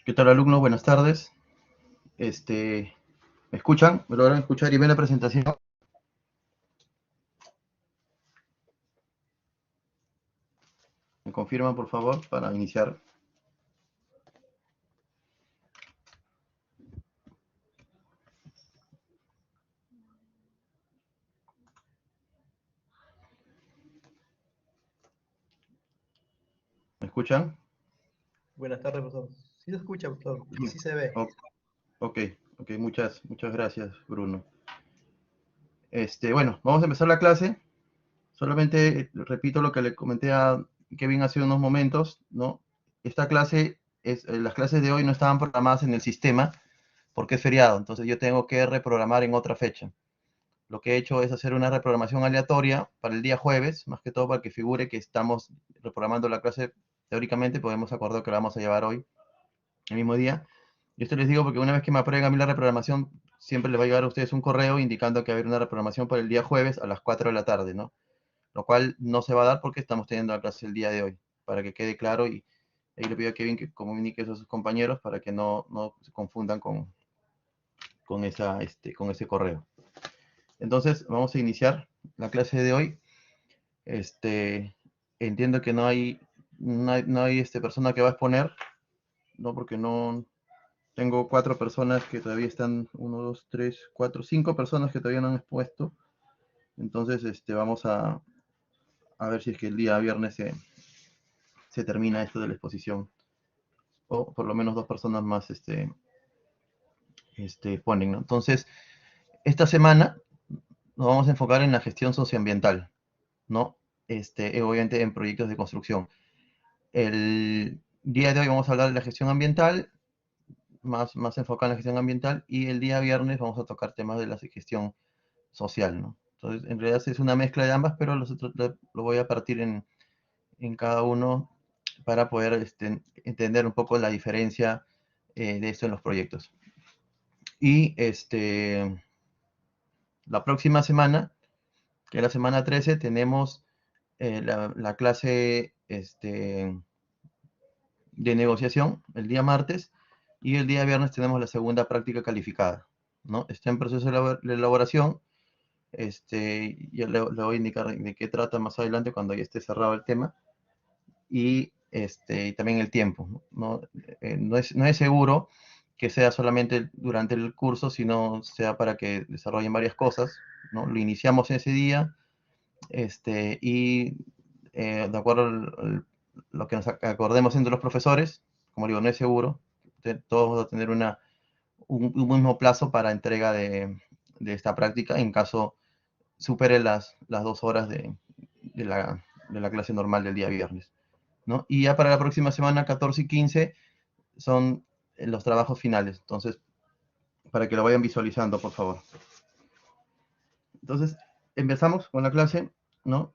¿Qué tal, alumnos? Buenas tardes. ¿Me escuchan? ¿Me logran escuchar y ven la presentación? ¿Me confirman, por favor, para iniciar? ¿Me escuchan? Buenas tardes, profesor. Sí se escucha, profesor, y sí se ve. O- ok, ok, muchas gracias, Bruno. Bueno, vamos a empezar la clase. Solamente repito lo que le comenté a Kevin hace unos momentos, ¿no? Esta clase, las clases de hoy no estaban programadas en el sistema porque es feriado, entonces yo tengo que reprogramar en otra fecha. Lo que he hecho es hacer una reprogramación aleatoria para el día jueves, más que todo para que figure que estamos reprogramando la clase teóricamente, podemos acordar que la vamos a llevar hoy, el mismo día. Y esto les digo porque una vez que me aprueben a mí la reprogramación, siempre les va a llegar a ustedes un correo indicando que va a haber una reprogramación para el día jueves a las 4 de la tarde, ¿no? Lo cual no se va a dar porque estamos teniendo la clase el día de hoy, para que quede claro y ahí le pido a Kevin que comunique eso a sus compañeros para que no se confundan con ese correo. Entonces, vamos a iniciar la clase de hoy. Entiendo que no hay persona que va a exponer, ¿no? Porque no tengo 4 personas que todavía están, 5 personas que todavía no han expuesto. Entonces, vamos a ver si es que el día viernes se termina esto de la exposición. O por lo menos 2 personas más exponen, ¿no? Entonces, esta semana nos vamos a enfocar en la gestión socioambiental, ¿no? Obviamente en proyectos de construcción. El día de hoy vamos a hablar de la gestión ambiental, más enfocada en la gestión ambiental, y el día viernes vamos a tocar temas de la gestión social, ¿no? Entonces, en realidad es una mezcla de ambas, pero lo voy a partir en cada uno para poder entender un poco la diferencia de esto en los proyectos. Y la próxima semana, que es la semana 13, tenemos la clase de negociación el día martes y el día viernes tenemos la segunda práctica calificada, ¿no? Está en proceso de elaboración, ya le voy a indicar de qué trata más adelante cuando ya esté cerrado el tema y también el tiempo, ¿no? No es seguro que sea solamente durante el curso, sino sea para que desarrollen varias cosas, ¿no? Lo iniciamos ese día y de acuerdo a lo que nos acordemos entre los profesores, como digo, no es seguro, todos vamos a tener un mismo plazo para entrega de esta práctica en caso supere las 2 horas de la clase normal del día viernes, ¿no? Y ya para la próxima semana, 14 y 15, son los trabajos finales. Entonces, para que lo vayan visualizando, por favor. Entonces, empezamos con la clase, ¿no?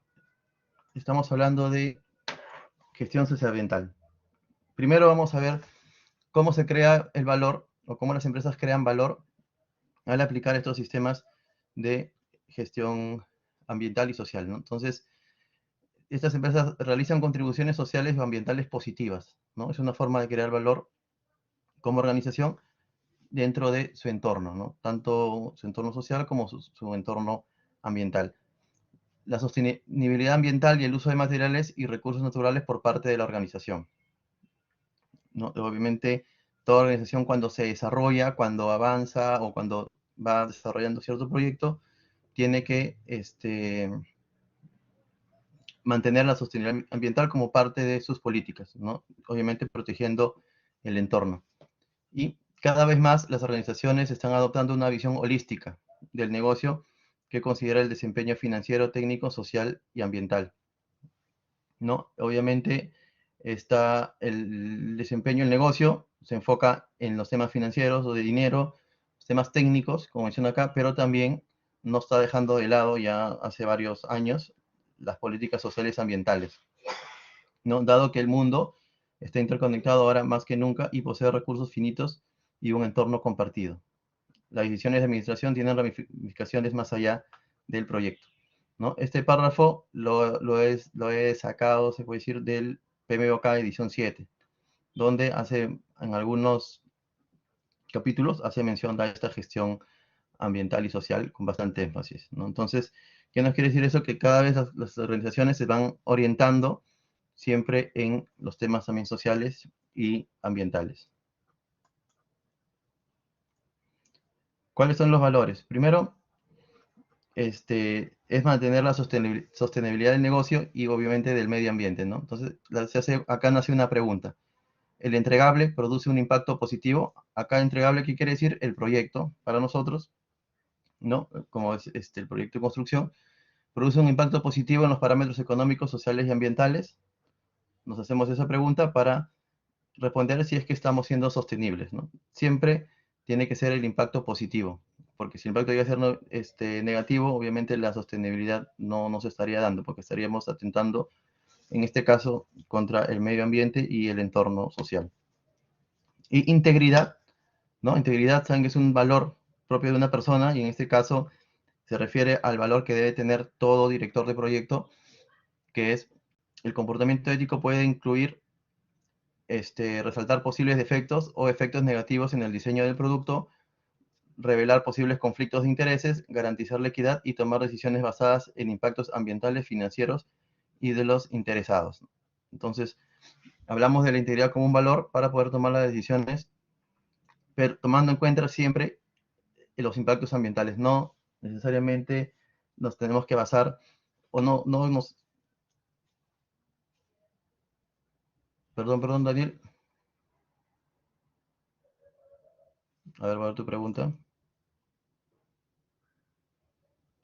Estamos hablando de gestión socioambiental. Primero vamos a ver cómo se crea el valor o cómo las empresas crean valor al aplicar estos sistemas de gestión ambiental y social, ¿no? Entonces, estas empresas realizan contribuciones sociales o ambientales positivas, ¿no? Es una forma de crear valor como organización dentro de su entorno, ¿no? Tanto su entorno social como su entorno ambiental. La sostenibilidad ambiental y el uso de materiales y recursos naturales por parte de la organización, ¿no? Obviamente, toda organización cuando se desarrolla, cuando avanza o cuando va desarrollando cierto proyecto, tiene que mantener la sostenibilidad ambiental como parte de sus políticas, ¿no? Obviamente protegiendo el entorno. Y cada vez más las organizaciones están adoptando una visión holística del negocio que considera el desempeño financiero, técnico, social y ambiental, ¿no? Obviamente está el desempeño del negocio, se enfoca en los temas financieros o de dinero, los temas técnicos, como menciona acá, pero también no está dejando de lado ya hace varios años las políticas sociales ambientales, ¿no? Dado que el mundo está interconectado ahora más que nunca y posee recursos finitos y un entorno compartido. Las decisiones de administración tienen ramificaciones más allá del proyecto, ¿no? Este párrafo lo he sacado, se puede decir, del PMBOK edición 7. donde en algunos capítulos hace mención a esta gestión ambiental y social con bastante énfasis, ¿no? Entonces, ¿qué nos quiere decir eso? Que cada vez las organizaciones se van orientando siempre en los temas también sociales y ambientales. ¿Cuáles son los valores? Primero, es mantener la sostenibilidad del negocio y obviamente del medio ambiente, ¿no? Entonces, acá nace una pregunta. ¿El entregable produce un impacto positivo? Acá entregable, ¿qué quiere decir? El proyecto para nosotros, ¿no? Como es el proyecto de construcción, produce un impacto positivo en los parámetros económicos, sociales y ambientales. Nos hacemos esa pregunta para responder si es que estamos siendo sostenibles, ¿no? Siempre tiene que ser el impacto positivo, porque si el impacto llega a ser negativo, obviamente la sostenibilidad no se estaría dando, porque estaríamos atentando, en este caso, contra el medio ambiente y el entorno social. Y integridad, ¿no? Integridad, saben que es un valor propio de una persona, y en este caso se refiere al valor que debe tener todo director de proyecto, que es el comportamiento ético puede incluir resaltar posibles defectos o efectos negativos en el diseño del producto, revelar posibles conflictos de intereses, garantizar la equidad y tomar decisiones basadas en impactos ambientales, financieros y de los interesados. Entonces, hablamos de la integridad como un valor para poder tomar las decisiones, pero tomando en cuenta siempre los impactos ambientales. No necesariamente nos tenemos que basar o no nos... Perdón, Daniel. A ver tu pregunta.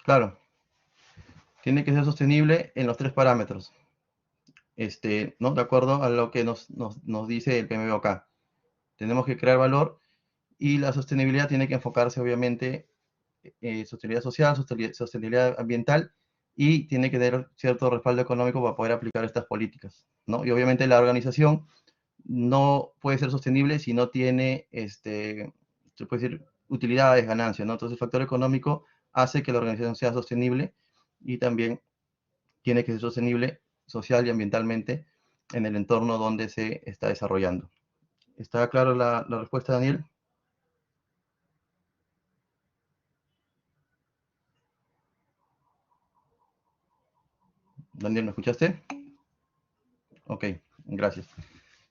Claro, tiene que ser sostenible en los tres parámetros, ¿no? De acuerdo a lo que nos dice el PMBOK. Tenemos que crear valor y la sostenibilidad tiene que enfocarse, obviamente, sostenibilidad social, sostenibilidad ambiental y tiene que tener cierto respaldo económico para poder aplicar estas políticas, ¿no? Y obviamente la organización no puede ser sostenible si no tiene, se puede decir, utilidades, ganancias, ¿no? Entonces el factor económico hace que la organización sea sostenible y también tiene que ser sostenible social y ambientalmente en el entorno donde se está desarrollando. ¿Está clara la respuesta, Daniel? Daniel, ¿me escuchaste? Ok, gracias.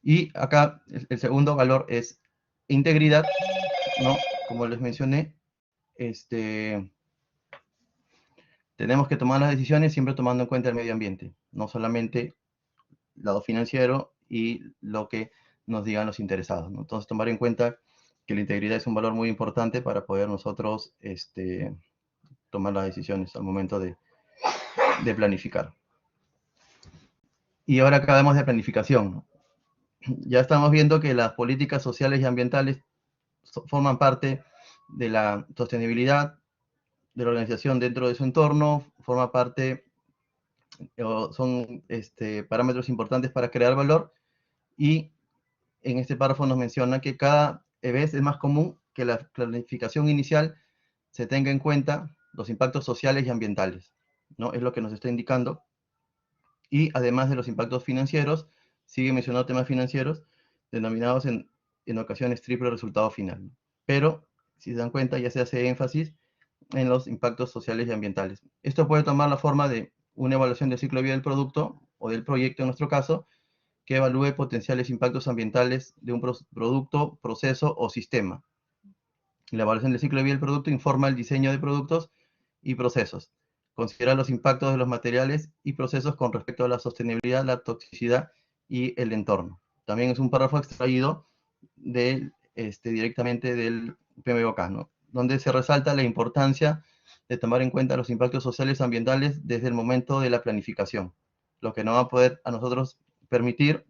Y acá el segundo valor es integridad, ¿no? Como les mencioné, tenemos que tomar las decisiones siempre tomando en cuenta el medio ambiente, no solamente el lado financiero y lo que nos digan los interesados, ¿no? Entonces, tomar en cuenta que la integridad es un valor muy importante para poder nosotros tomar las decisiones al momento de planificar. Y ahora acabamos de planificación. Ya estamos viendo que las políticas sociales y ambientales forman parte de la sostenibilidad de la organización dentro de su entorno, forma parte, son parámetros importantes para crear valor, y en este párrafo nos menciona que cada vez es más común que la planificación inicial se tenga en cuenta los impactos sociales y ambientales, ¿no? Es lo que nos está indicando. Y además de los impactos financieros, sigue mencionando temas financieros, denominados en ocasiones triple resultado final. Pero, si se dan cuenta, ya se hace énfasis en los impactos sociales y ambientales. Esto puede tomar la forma de una evaluación del ciclo de vida del producto o del proyecto en nuestro caso, que evalúe potenciales impactos ambientales de un producto, proceso o sistema. La evaluación del ciclo de vida del producto informa el diseño de productos y procesos. Considera los impactos de los materiales y procesos con respecto a la sostenibilidad, la toxicidad y el entorno. También es un párrafo extraído directamente del PMBOK, ¿no? Donde se resalta la importancia de tomar en cuenta los impactos sociales y ambientales desde el momento de la planificación, lo que nos va a poder a nosotros permitir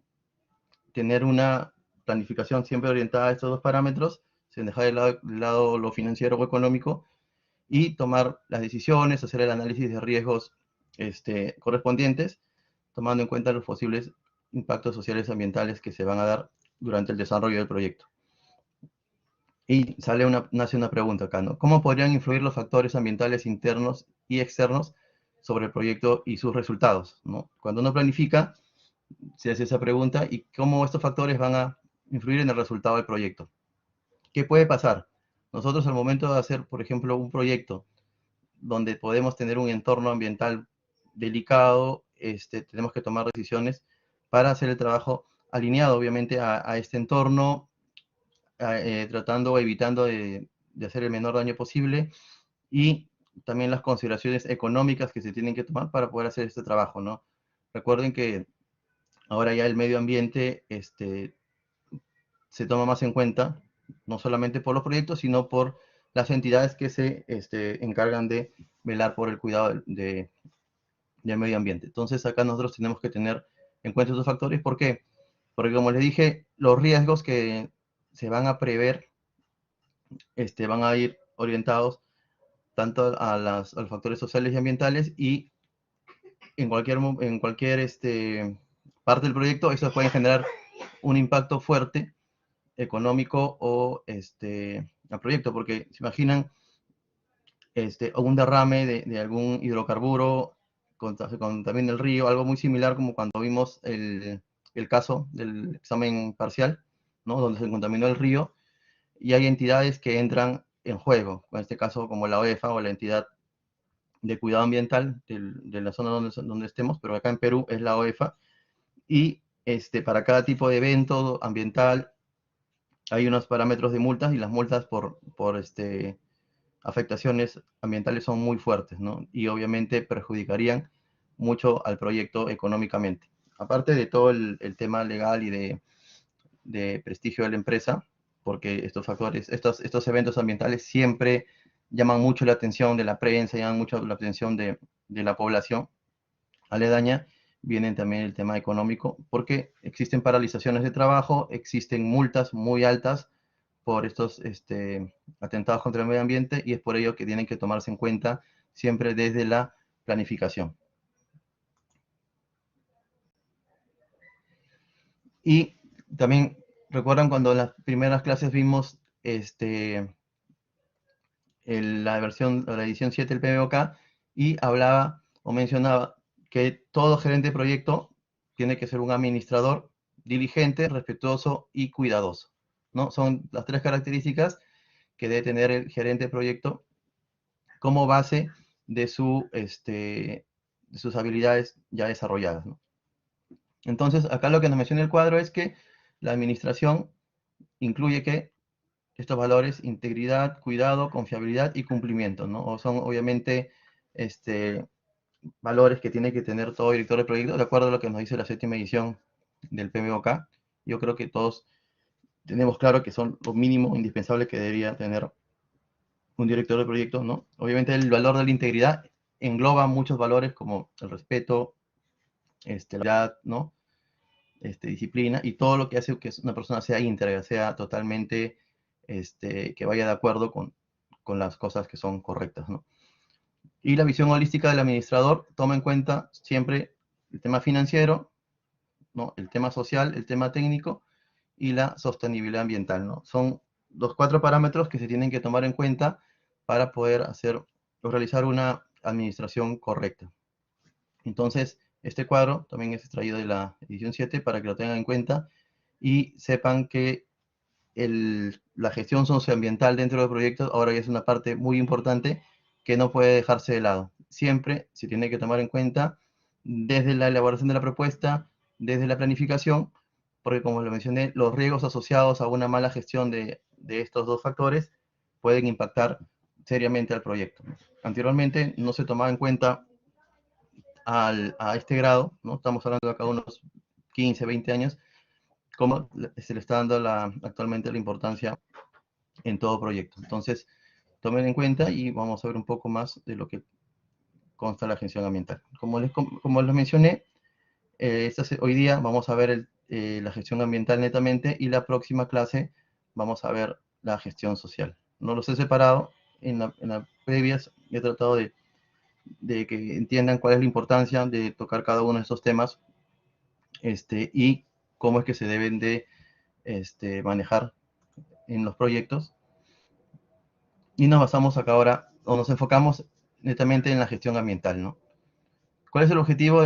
tener una planificación siempre orientada a estos dos parámetros, sin dejar de lado lo financiero o económico, y tomar las decisiones, hacer el análisis de riesgos correspondientes, tomando en cuenta los posibles impactos sociales y ambientales que se van a dar durante el desarrollo del proyecto. Y nace una pregunta acá, ¿no? ¿Cómo podrían influir los factores ambientales internos y externos sobre el proyecto y sus resultados, ¿no? Cuando uno planifica, se hace esa pregunta, y cómo estos factores van a influir en el resultado del proyecto. ¿Qué puede pasar? Nosotros al momento de hacer, por ejemplo, un proyecto donde podemos tener un entorno ambiental delicado, tenemos que tomar decisiones para hacer el trabajo alineado, obviamente, a este entorno, tratando o evitando de hacer el menor daño posible, y también las consideraciones económicas que se tienen que tomar para poder hacer este trabajo, ¿no? Recuerden que ahora ya el medio ambiente se toma más en cuenta, no solamente por los proyectos, sino por las entidades que se encargan de velar por el cuidado del medio ambiente. Entonces acá nosotros tenemos que tener en cuenta estos factores. ¿Por qué? Porque como les dije, los riesgos que se van a prever van a ir orientados tanto a los factores sociales y ambientales, y en cualquier parte del proyecto, eso puede generar un impacto fuerte económico o al proyecto, porque se imaginan un derrame de algún hidrocarburo, se contamina el río, algo muy similar como cuando vimos el caso del examen parcial, ¿no? Donde se contaminó el río, y hay entidades que entran en juego, en este caso como la OEFA o la entidad de cuidado ambiental de la zona donde estemos, pero acá en Perú es la OEFA, y para cada tipo de evento ambiental hay unos parámetros de multas, y las multas por afectaciones ambientales son muy fuertes, ¿no? Y obviamente perjudicarían mucho al proyecto económicamente. Aparte de todo el tema legal y de prestigio de la empresa, porque estos factores, estos eventos ambientales siempre llaman mucho la atención de la prensa, llaman mucho la atención de la población aledaña. Viene también el tema económico, porque existen paralizaciones de trabajo, existen multas muy altas por estos atentados contra el medio ambiente, y es por ello que tienen que tomarse en cuenta siempre desde la planificación. Y también recuerdan cuando en las primeras clases vimos la edición 7 del PMBOK, y hablaba o mencionaba que todo gerente de proyecto tiene que ser un administrador diligente, respetuoso y cuidadoso, ¿no? Son las tres características que debe tener el gerente de proyecto como base de sus habilidades ya desarrolladas, ¿no? Entonces, acá lo que nos menciona el cuadro es que la administración incluye que estos valores: integridad, cuidado, confiabilidad y cumplimiento, ¿no? O son obviamente valores que tiene que tener todo director de proyecto, de acuerdo a lo que nos dice la séptima edición del PMBOK. Yo creo que todos tenemos claro que son lo mínimo indispensable que debería tener un director de proyecto, ¿no? Obviamente el valor de la integridad engloba muchos valores como el respeto, la verdad, ¿no? Disciplina y todo lo que hace que una persona sea íntegra, sea totalmente, que vaya de acuerdo con las cosas que son correctas, ¿no? Y la visión holística del administrador toma en cuenta siempre el tema financiero, ¿no? El tema social, el tema técnico y la sostenibilidad ambiental, ¿no? Son los 4 parámetros que se tienen que tomar en cuenta para poder hacer o realizar una administración correcta. Entonces, este cuadro también es extraído de la edición 7 para que lo tengan en cuenta y sepan que la gestión socioambiental dentro del proyecto ahora ya es una parte muy importante que no puede dejarse de lado. Siempre se tiene que tomar en cuenta desde la elaboración de la propuesta, desde la planificación, porque como lo mencioné, los riesgos asociados a una mala gestión de estos dos factores pueden impactar seriamente al proyecto. Anteriormente no se tomaba en cuenta a este grado, ¿no? Estamos hablando de acá de unos 15, 20 años, como se le está dando actualmente la importancia en todo proyecto. Entonces, tomen en cuenta y vamos a ver un poco más de lo que consta la gestión ambiental. Como les mencioné, hoy día vamos a ver la gestión ambiental netamente, y la próxima clase vamos a ver la gestión social. No los he separado en las previas, he tratado de que entiendan cuál es la importancia de tocar cada uno de estos temas, y cómo es que se deben de manejar en los proyectos. Y nos basamos acá ahora, o nos enfocamos netamente en la gestión ambiental, ¿no? ¿Cuál es el objetivo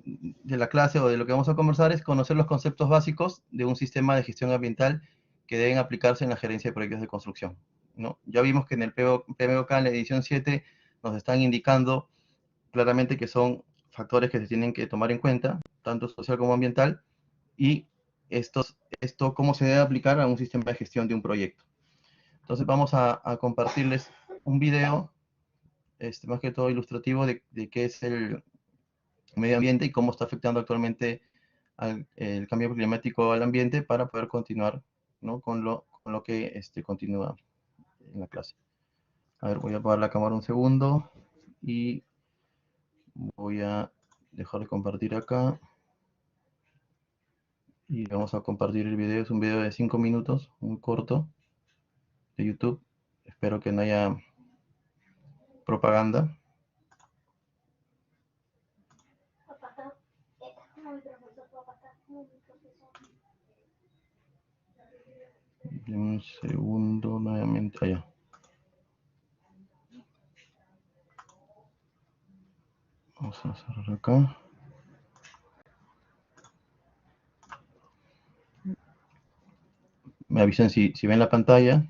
de la clase o de lo que vamos a conversar es conocer los conceptos básicos de un sistema de gestión ambiental que deben aplicarse en la gerencia de proyectos de construcción, ¿no? Ya vimos que en el PMBOK, en la edición 7, nos están indicando claramente que son factores que se tienen que tomar en cuenta, tanto social como ambiental, y esto cómo se debe aplicar a un sistema de gestión de un proyecto. Entonces vamos a compartirles un video, más que todo ilustrativo, de qué es el medio ambiente y cómo está afectando actualmente el cambio climático al ambiente para poder continuar, ¿no?, con lo que continúa en la clase. A ver, voy a apagar la cámara un segundo y voy a dejar de compartir acá. Y vamos a compartir el video. Es un video de 5 minutos, muy corto, de YouTube. Espero que no haya propaganda. Un segundo nuevamente. Allá. Vamos a cerrar acá. Me avisen si ven la pantalla.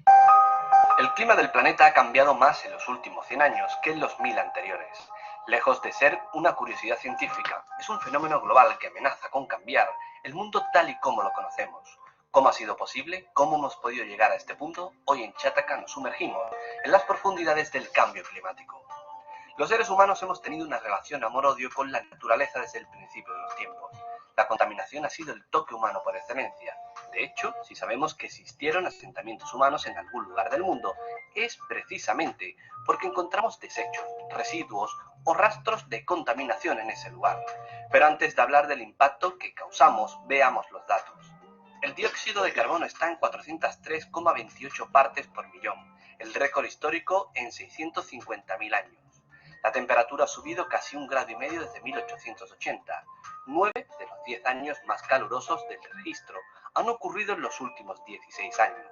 El clima del planeta ha cambiado más en los últimos 100 años que en los 1000 anteriores. Lejos de ser una curiosidad científica, es un fenómeno global que amenaza con cambiar el mundo tal y como lo conocemos. ¿Cómo ha sido posible? ¿Cómo hemos podido llegar a este punto? Hoy en Chataca nos sumergimos en las profundidades del cambio climático. Los seres humanos hemos tenido una relación amor-odio con la naturaleza desde el principio de los tiempos. La contaminación ha sido el toque humano por excelencia. De hecho, si sabemos que existieron asentamientos humanos en algún lugar del mundo, es precisamente porque encontramos desechos, residuos o rastros de contaminación en ese lugar. Pero antes de hablar del impacto que causamos, veamos los datos. El dióxido de carbono está en 403,28 partes por millón, el récord histórico en 650.000 años. La temperatura ha subido casi 1,5 grados desde 1880. 9 de los 10 años más calurosos del registro han ocurrido en los últimos 16 años.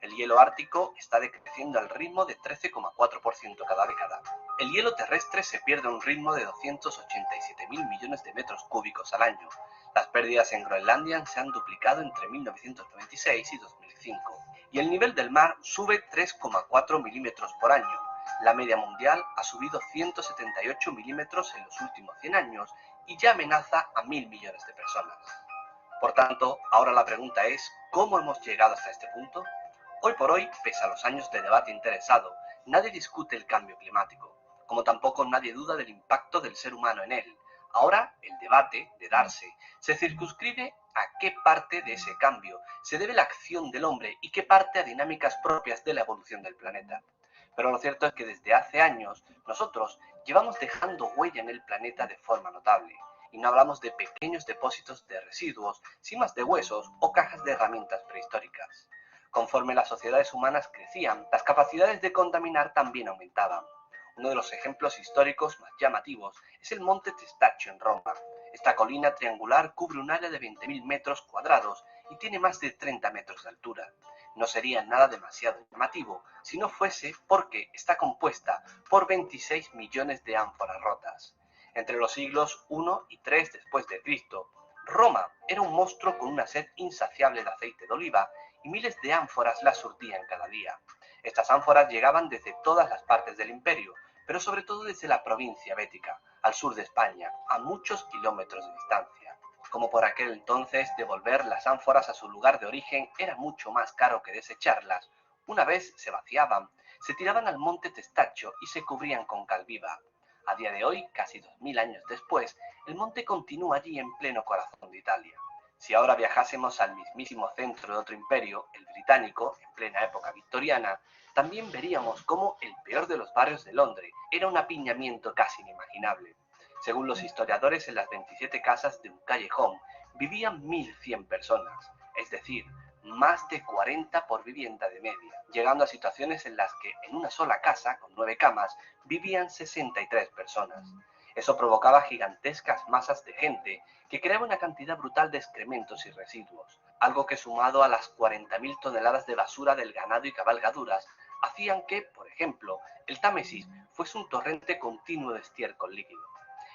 El hielo ártico está decreciendo al ritmo de 13,4% cada década. El hielo terrestre se pierde a un ritmo de 287.000 millones de metros cúbicos al año. Las pérdidas en Groenlandia se han duplicado entre 1996 y 2005. Y el nivel del mar sube 3,4 milímetros por año. La media mundial ha subido 178 milímetros en los últimos 100 años y ya amenaza a 1.000 millones de personas. Por tanto, ahora la pregunta es, ¿cómo hemos llegado hasta este punto? Hoy por hoy, pese a los años de debate interesado, nadie discute el cambio climático, como tampoco nadie duda del impacto del ser humano en él. Ahora, el debate, de darse, se circunscribe a qué parte de ese cambio se debe la acción del hombre y qué parte a dinámicas propias de la evolución del planeta. Pero lo cierto es que desde hace años nosotros llevamos dejando huella en el planeta de forma notable. Y no hablamos de pequeños depósitos de residuos, cimas de huesos o cajas de herramientas prehistóricas. Conforme las sociedades humanas crecían, las capacidades de contaminar también aumentaban. Uno de los ejemplos históricos más llamativos es el monte Testaccio en Roma. Esta colina triangular cubre un área de 20.000 metros cuadrados y tiene más de 30 metros de altura. No sería nada demasiado llamativo si no fuese porque está compuesta por 26 millones de ánforas rotas. Entre los siglos I y III después de Cristo, Roma era un monstruo con una sed insaciable de aceite de oliva y miles de ánforas la surtían cada día. Estas ánforas llegaban desde todas las partes del imperio, pero sobre todo desde la provincia bética, al sur de España, a muchos kilómetros de distancia. Como por aquel entonces devolver las ánforas a su lugar de origen era mucho más caro que desecharlas, una vez se vaciaban, se tiraban al monte Testaccio y se cubrían con cal viva. A día de hoy, casi 2000 años después, el monte continúa allí en pleno corazón de Italia. Si ahora viajásemos al mismísimo centro de otro imperio, el británico, en plena época victoriana, también veríamos cómo el peor de los barrios de Londres era un apiñamiento casi inimaginable. Según los historiadores, en las 27 casas de un callejón vivían 1.100 personas, es decir, más de 40 por vivienda de media, llegando a situaciones en las que en una sola casa, con 9 camas, vivían 63 personas. Eso provocaba gigantescas masas de gente que creaba una cantidad brutal de excrementos y residuos, algo que sumado a las 40.000 toneladas de basura del ganado y cabalgaduras, hacían que, por ejemplo, el Támesis fuese un torrente continuo de estiércol líquido.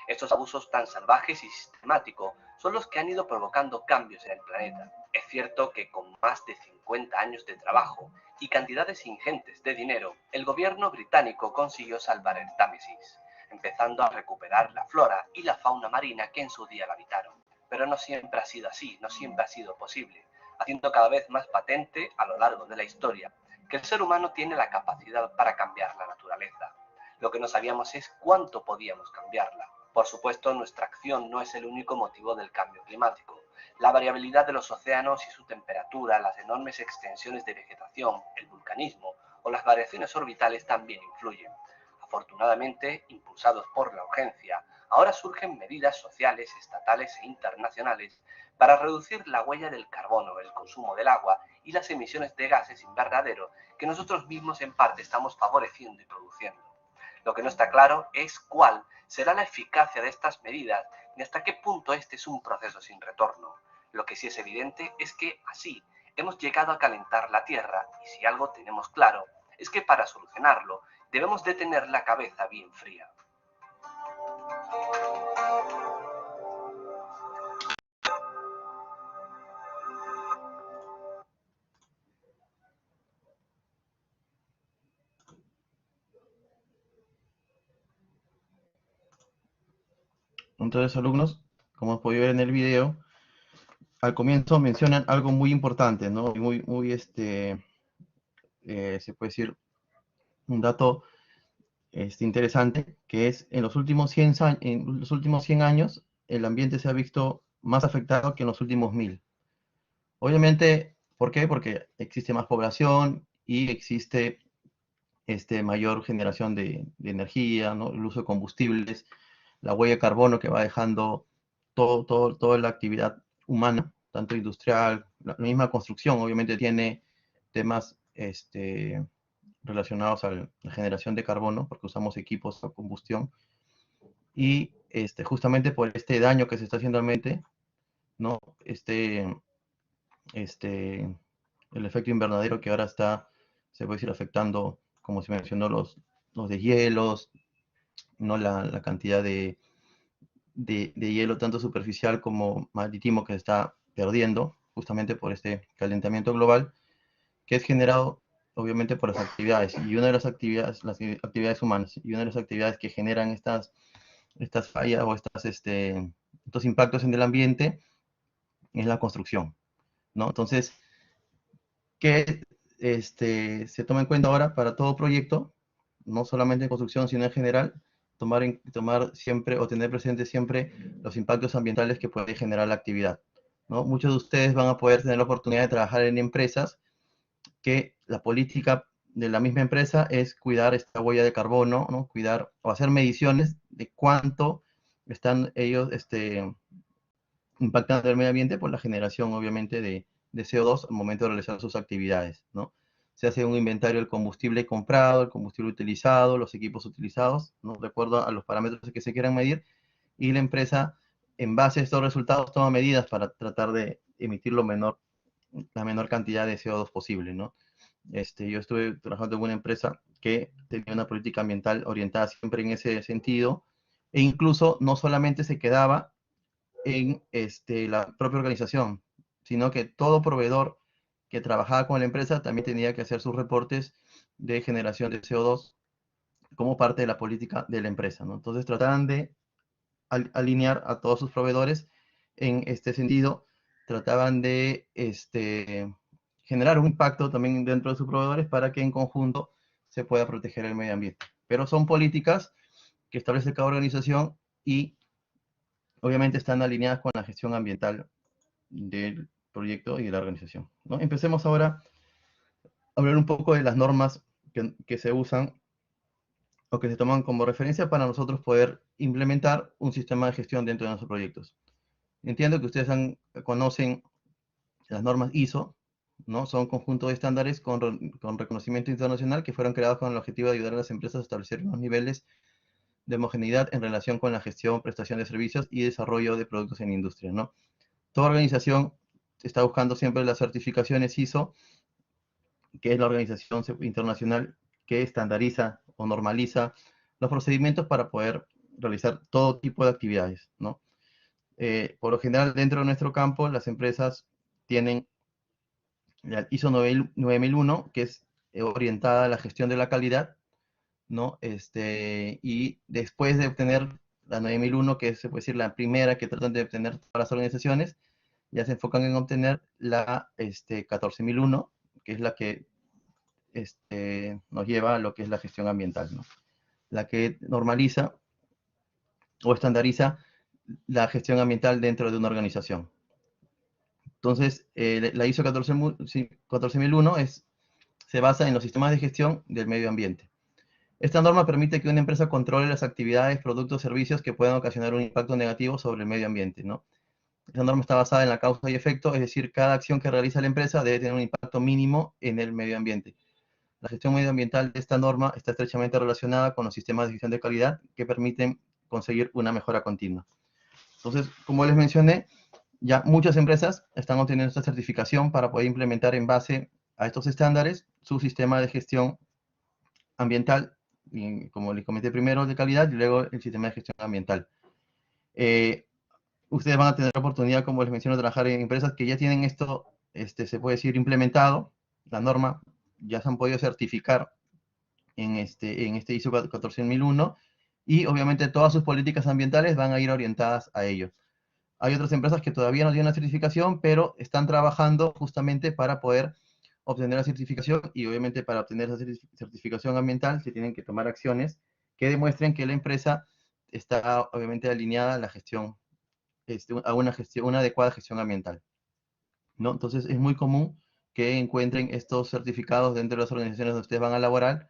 Estos abusos tan salvajes y sistemáticos son los que han ido provocando cambios en el planeta. Es cierto que con más de 50 años de trabajo y cantidades ingentes de dinero, el gobierno británico consiguió salvar el Támesis, empezando a recuperar la flora y la fauna marina que en su día la habitaron. Pero no siempre ha sido así, no siempre ha sido posible, haciendo cada vez más patente a lo largo de la historia que el ser humano tiene la capacidad para cambiar la naturaleza. Lo que no sabíamos es cuánto podíamos cambiarla. Por supuesto, nuestra acción no es el único motivo del cambio climático. La variabilidad de los océanos y su temperatura, las enormes extensiones de vegetación, el vulcanismo o las variaciones orbitales también influyen. Afortunadamente, impulsados por la urgencia, ahora surgen medidas sociales, estatales e internacionales para reducir la huella del carbono, el consumo del agua y las emisiones de gases invernadero que nosotros mismos en parte estamos favoreciendo y produciendo. Lo que no está claro es cuál será la eficacia de estas medidas ni hasta qué punto este es un proceso sin retorno. Lo que sí es evidente es que así hemos llegado a calentar la Tierra y si algo tenemos claro es que para solucionarlo debemos de tener la cabeza bien fría. Entonces, alumnos, como hemos podido ver en el video, al comienzo mencionan algo muy importante, ¿no? Se puede decir, un dato interesante, que es en los últimos 100 años, el ambiente se ha visto más afectado que en los últimos 1000. Obviamente, ¿por qué? Porque existe más población y existe mayor generación de energía, ¿no? El uso de combustibles, la huella de carbono que va dejando toda la actividad humana, tanto industrial, la misma construcción, obviamente tiene temas relacionados a la generación de carbono, porque usamos equipos a combustión, y justamente por este daño que se está haciendo al ambiente, ¿no? El efecto invernadero que ahora está, se puede decir, afectando, como se mencionó, los deshielos, ¿no? La cantidad de hielo tanto superficial como marítimo que se está perdiendo, justamente por este calentamiento global, que es generado obviamente por las actividades, y una de las actividades humanas, y una de las actividades que generan estas fallas o estos impactos en el ambiente es la construcción, ¿no? Entonces, ¿qué se toma en cuenta ahora para todo proyecto? No solamente en construcción, sino en general, tomar siempre o tener presente siempre los impactos ambientales que puede generar la actividad, ¿no? Muchos de ustedes van a poder tener la oportunidad de trabajar en empresas que la política de la misma empresa es cuidar esta huella de carbono, ¿no? Cuidar o hacer mediciones de cuánto están ellos impactando el medio ambiente por la generación, obviamente, de CO2 al momento de realizar sus actividades, ¿no? Se hace un inventario del combustible comprado, el combustible utilizado, los equipos utilizados, ¿no? De acuerdo a los parámetros que se quieran medir, y la empresa, en base a estos resultados, toma medidas para tratar de emitir la menor cantidad de CO2 posible, ¿no? Yo estuve trabajando en una empresa que tenía una política ambiental orientada siempre en ese sentido, e incluso no solamente se quedaba en la propia organización, sino que todo proveedor que trabajaba con la empresa también tenía que hacer sus reportes de generación de CO2 como parte de la política de la empresa, ¿no? Entonces trataban de alinear a todos sus proveedores en este sentido, trataban de generar un impacto también dentro de sus proveedores para que en conjunto se pueda proteger el medio ambiente. Pero son políticas que establece cada organización y obviamente están alineadas con la gestión ambiental del proyecto y de la organización, ¿no? Empecemos ahora a hablar un poco de las normas que se usan o que se toman como referencia para nosotros poder implementar un sistema de gestión dentro de nuestros proyectos. Entiendo que ustedes conocen las normas ISO, ¿no? Son conjuntos de estándares con reconocimiento internacional que fueron creados con el objetivo de ayudar a las empresas a establecer unos niveles de homogeneidad en relación con la gestión, prestación de servicios y desarrollo de productos en industria, ¿no? Toda organización está buscando siempre las certificaciones ISO, que es la organización internacional que estandariza o normaliza los procedimientos para poder realizar todo tipo de actividades, ¿no? Por lo general, dentro de nuestro campo, las empresas tienen la ISO 9001, que es orientada a la gestión de la calidad, ¿no? Y después de obtener la 9001, que se puede decir la primera que tratan de obtener todas las organizaciones, ya se enfocan en obtener la 14001, que es la que nos lleva a lo que es la gestión ambiental, ¿no? La que normaliza o estandariza la gestión ambiental dentro de una organización. Entonces, la ISO 14001 se basa en los sistemas de gestión del medio ambiente. Esta norma permite que una empresa controle las actividades, productos, servicios que puedan ocasionar un impacto negativo sobre el medio ambiente, ¿no? Esta norma está basada en la causa y efecto, es decir, cada acción que realiza la empresa debe tener un impacto mínimo en el medio ambiente. La gestión medioambiental de esta norma está estrechamente relacionada con los sistemas de gestión de calidad que permiten conseguir una mejora continua. Entonces, como les mencioné, ya muchas empresas están obteniendo esta certificación para poder implementar en base a estos estándares su sistema de gestión ambiental, y como les comenté primero, de calidad, y luego el sistema de gestión ambiental. Ustedes van a tener la oportunidad, como les menciono, de trabajar en empresas que ya tienen esto, se puede decir, implementado, la norma, ya se han podido certificar en este ISO 14001, y obviamente todas sus políticas ambientales van a ir orientadas a ello. Hay otras empresas que todavía no tienen la certificación, pero están trabajando justamente para poder obtener la certificación, y obviamente para obtener esa certificación ambiental se tienen que tomar acciones que demuestren que la empresa está obviamente alineada a la gestión, a una adecuada gestión ambiental, ¿no? Entonces es muy común que encuentren estos certificados dentro de las organizaciones donde ustedes van a laborar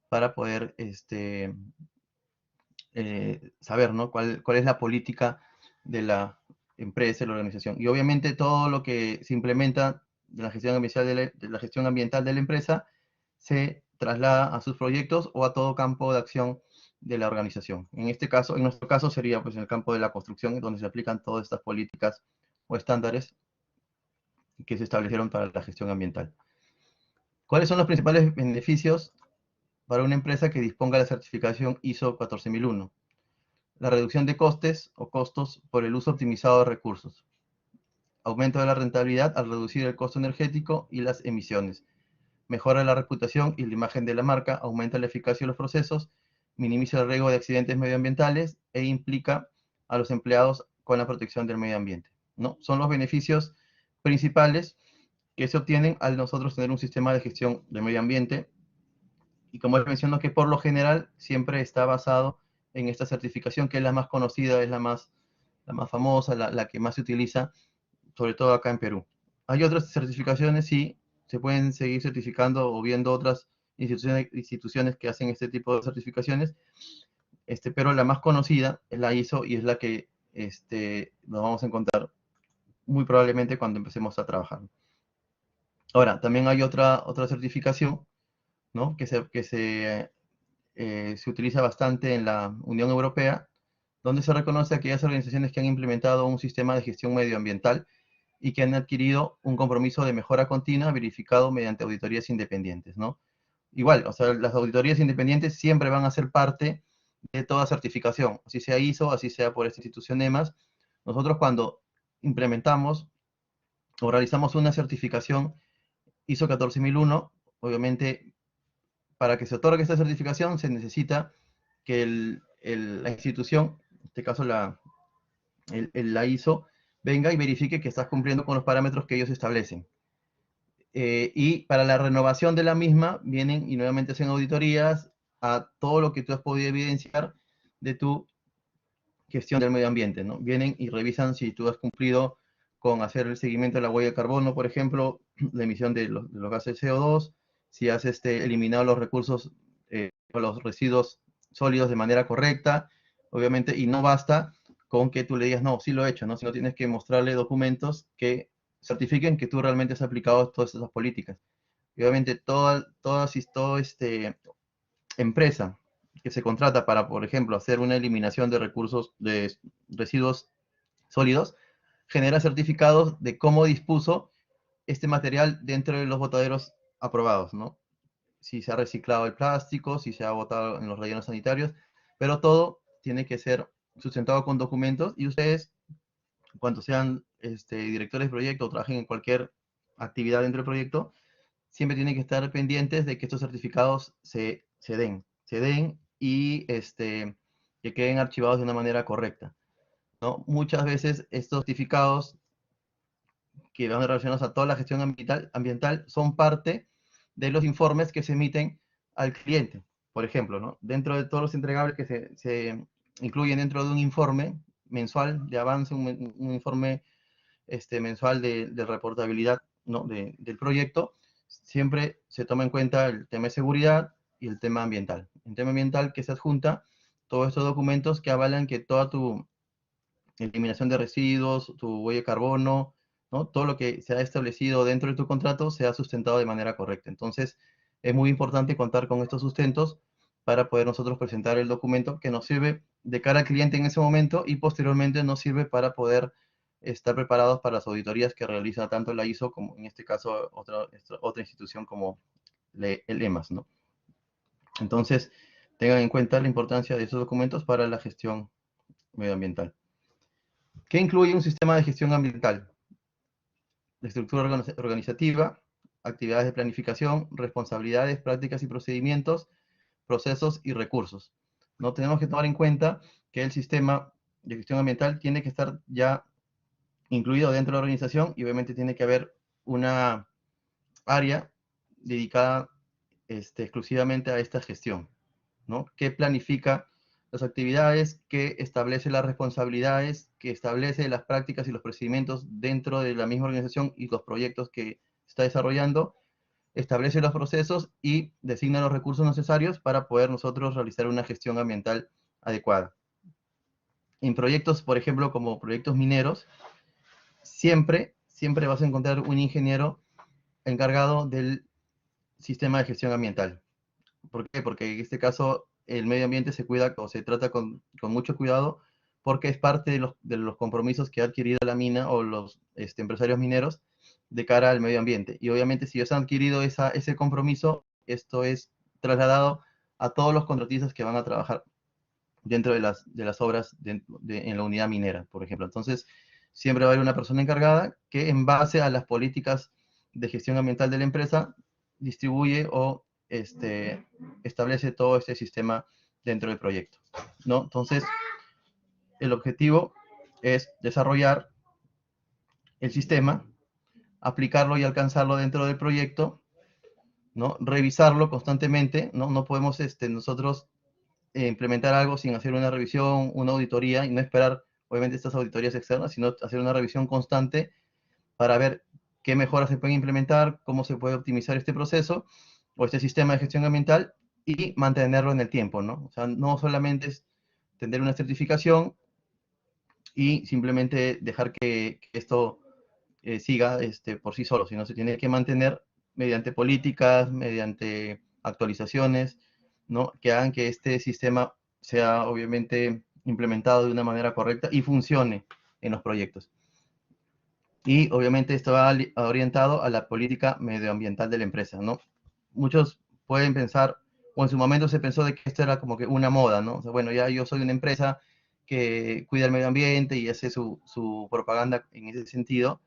para poder saber, ¿no? cuál es la política de la empresa, de la organización. Y obviamente todo lo que se implementa de la gestión ambiental de la empresa se traslada a sus proyectos o a todo campo de acción de la organización. En este caso, en nuestro caso sería pues en el campo de la construcción, donde se aplican todas estas políticas o estándares que se establecieron para la gestión ambiental. ¿Cuáles son los principales beneficios para una empresa que disponga de la certificación ISO 14001? La reducción de costes o costos por el uso optimizado de recursos. Aumento de la rentabilidad al reducir el costo energético y las emisiones. Mejora la reputación y la imagen de la marca, aumenta la eficacia de los procesos, minimiza el riesgo de accidentes medioambientales e implica a los empleados con la protección del medio ambiente, ¿no? Son los beneficios principales que se obtienen al nosotros tener un sistema de gestión del medio ambiente, y como les menciono, que por lo general siempre está basado en esta certificación, que es la más conocida, es la más famosa, la que más se utiliza, sobre todo acá en Perú. Hay otras certificaciones, sí, se pueden seguir certificando o viendo otras instituciones que hacen este tipo de certificaciones, pero la más conocida es la ISO, y es la que nos vamos a encontrar muy probablemente cuando empecemos a trabajar. Ahora, también hay otra certificación, ¿no? que se utiliza bastante en la Unión Europea, donde se reconoce a aquellas organizaciones que han implementado un sistema de gestión medioambiental y que han adquirido un compromiso de mejora continua verificado mediante auditorías independientes, ¿no? Igual, o sea, las auditorías independientes siempre van a ser parte de toda certificación, así sea ISO, así sea por esta institución EMAS. Nosotros cuando implementamos o realizamos una certificación ISO 14001, obviamente para que se otorgue esta certificación se necesita que la institución, en este caso la ISO, venga y verifique que estás cumpliendo con los parámetros que ellos establecen. Y para la renovación de la misma, vienen y nuevamente hacen auditorías a todo lo que tú has podido evidenciar de tu gestión del medio ambiente, ¿no? Vienen y revisan si tú has cumplido con hacer el seguimiento de la huella de carbono, por ejemplo, la emisión de los gases CO2, si has eliminado los recursos o los residuos sólidos de manera correcta, obviamente, y no basta con que tú le digas, no, sí lo he hecho, ¿no? Sino tienes que mostrarle documentos que certifiquen que tú realmente has aplicado todas esas políticas. Y obviamente toda empresa que se contrata para, por ejemplo, hacer una eliminación de recursos, de residuos sólidos, genera certificados de cómo dispuso este material dentro de los botaderos aprobados, ¿no? Si se ha reciclado el plástico, si se ha botado en los rellenos sanitarios, pero todo tiene que ser sustentado con documentos, y ustedes, cuando sean directores de proyecto o trabajen en cualquier actividad dentro del proyecto, siempre tienen que estar pendientes de que estos certificados se den y que queden archivados de una manera correcta, ¿no? Muchas veces estos certificados que van relacionados a toda la gestión ambiental son parte de los informes que se emiten al cliente. Por ejemplo, ¿no? Dentro de todos los entregables que se incluyen dentro de un informe mensual de avance, un informe mensual de reportabilidad, ¿no? del proyecto, siempre se toma en cuenta el tema de seguridad y el tema ambiental. El tema ambiental, que se adjunta todos estos documentos que avalan que toda tu eliminación de residuos, tu huella de carbono, ¿no? Todo lo que se ha establecido dentro de tu contrato se ha sustentado de manera correcta. Entonces, es muy importante contar con estos sustentos para poder nosotros presentar el documento que nos sirve de cara al cliente en ese momento, y posteriormente nos sirve para poder estar preparados para las auditorías que realiza tanto la ISO como, en este caso, otra institución como el EMAS, ¿no? Entonces, tengan en cuenta la importancia de estos documentos para la gestión medioambiental. ¿Qué incluye un sistema de gestión ambiental? La estructura organizativa, actividades de planificación, responsabilidades, prácticas y procedimientos, procesos y recursos. No tenemos que tomar en cuenta que el sistema de gestión ambiental tiene que estar ya incluido dentro de la organización, y obviamente tiene que haber una área dedicada exclusivamente a esta gestión, ¿no? Que planifica las actividades, que establece las responsabilidades, que establece las prácticas y los procedimientos dentro de la misma organización y los proyectos que está desarrollando, establece los procesos y designa los recursos necesarios para poder nosotros realizar una gestión ambiental adecuada. En proyectos, por ejemplo, como proyectos mineros, siempre vas a encontrar un ingeniero encargado del sistema de gestión ambiental. ¿Por qué? Porque en este caso el medio ambiente se cuida o se trata con mucho cuidado, porque es parte de los compromisos que ha adquirido la mina o los empresarios mineros de cara al medio ambiente. Y obviamente, si ellos han adquirido ese compromiso, esto es trasladado a todos los contratistas que van a trabajar dentro de las obras en la unidad minera, por ejemplo. Entonces, siempre va a haber una persona encargada que, en base a las políticas de gestión ambiental de la empresa, distribuye o establece todo este sistema dentro del proyecto, ¿no? Entonces, el objetivo es desarrollar el sistema, aplicarlo y alcanzarlo dentro del proyecto, ¿no? Revisarlo constantemente, ¿no? No podemos nosotros implementar algo sin hacer una revisión, una auditoría, y no esperar, obviamente, estas auditorías externas, sino hacer una revisión constante para ver qué mejoras se pueden implementar, cómo se puede optimizar este proceso o este sistema de gestión ambiental, y mantenerlo en el tiempo, ¿no? O sea, no solamente es tener una certificación y simplemente dejar que esto siga por sí solo, sino se tiene que mantener mediante políticas, mediante actualizaciones, ¿no? Que hagan que este sistema sea obviamente implementado de una manera correcta y funcione en los proyectos. Y obviamente esto va orientado a la política medioambiental de la empresa, ¿no? Muchos pueden pensar, o en su momento se pensó de que esto era como que una moda, ¿no? O sea, bueno, ya yo soy una empresa que cuida el medio ambiente y hace su propaganda en ese sentido,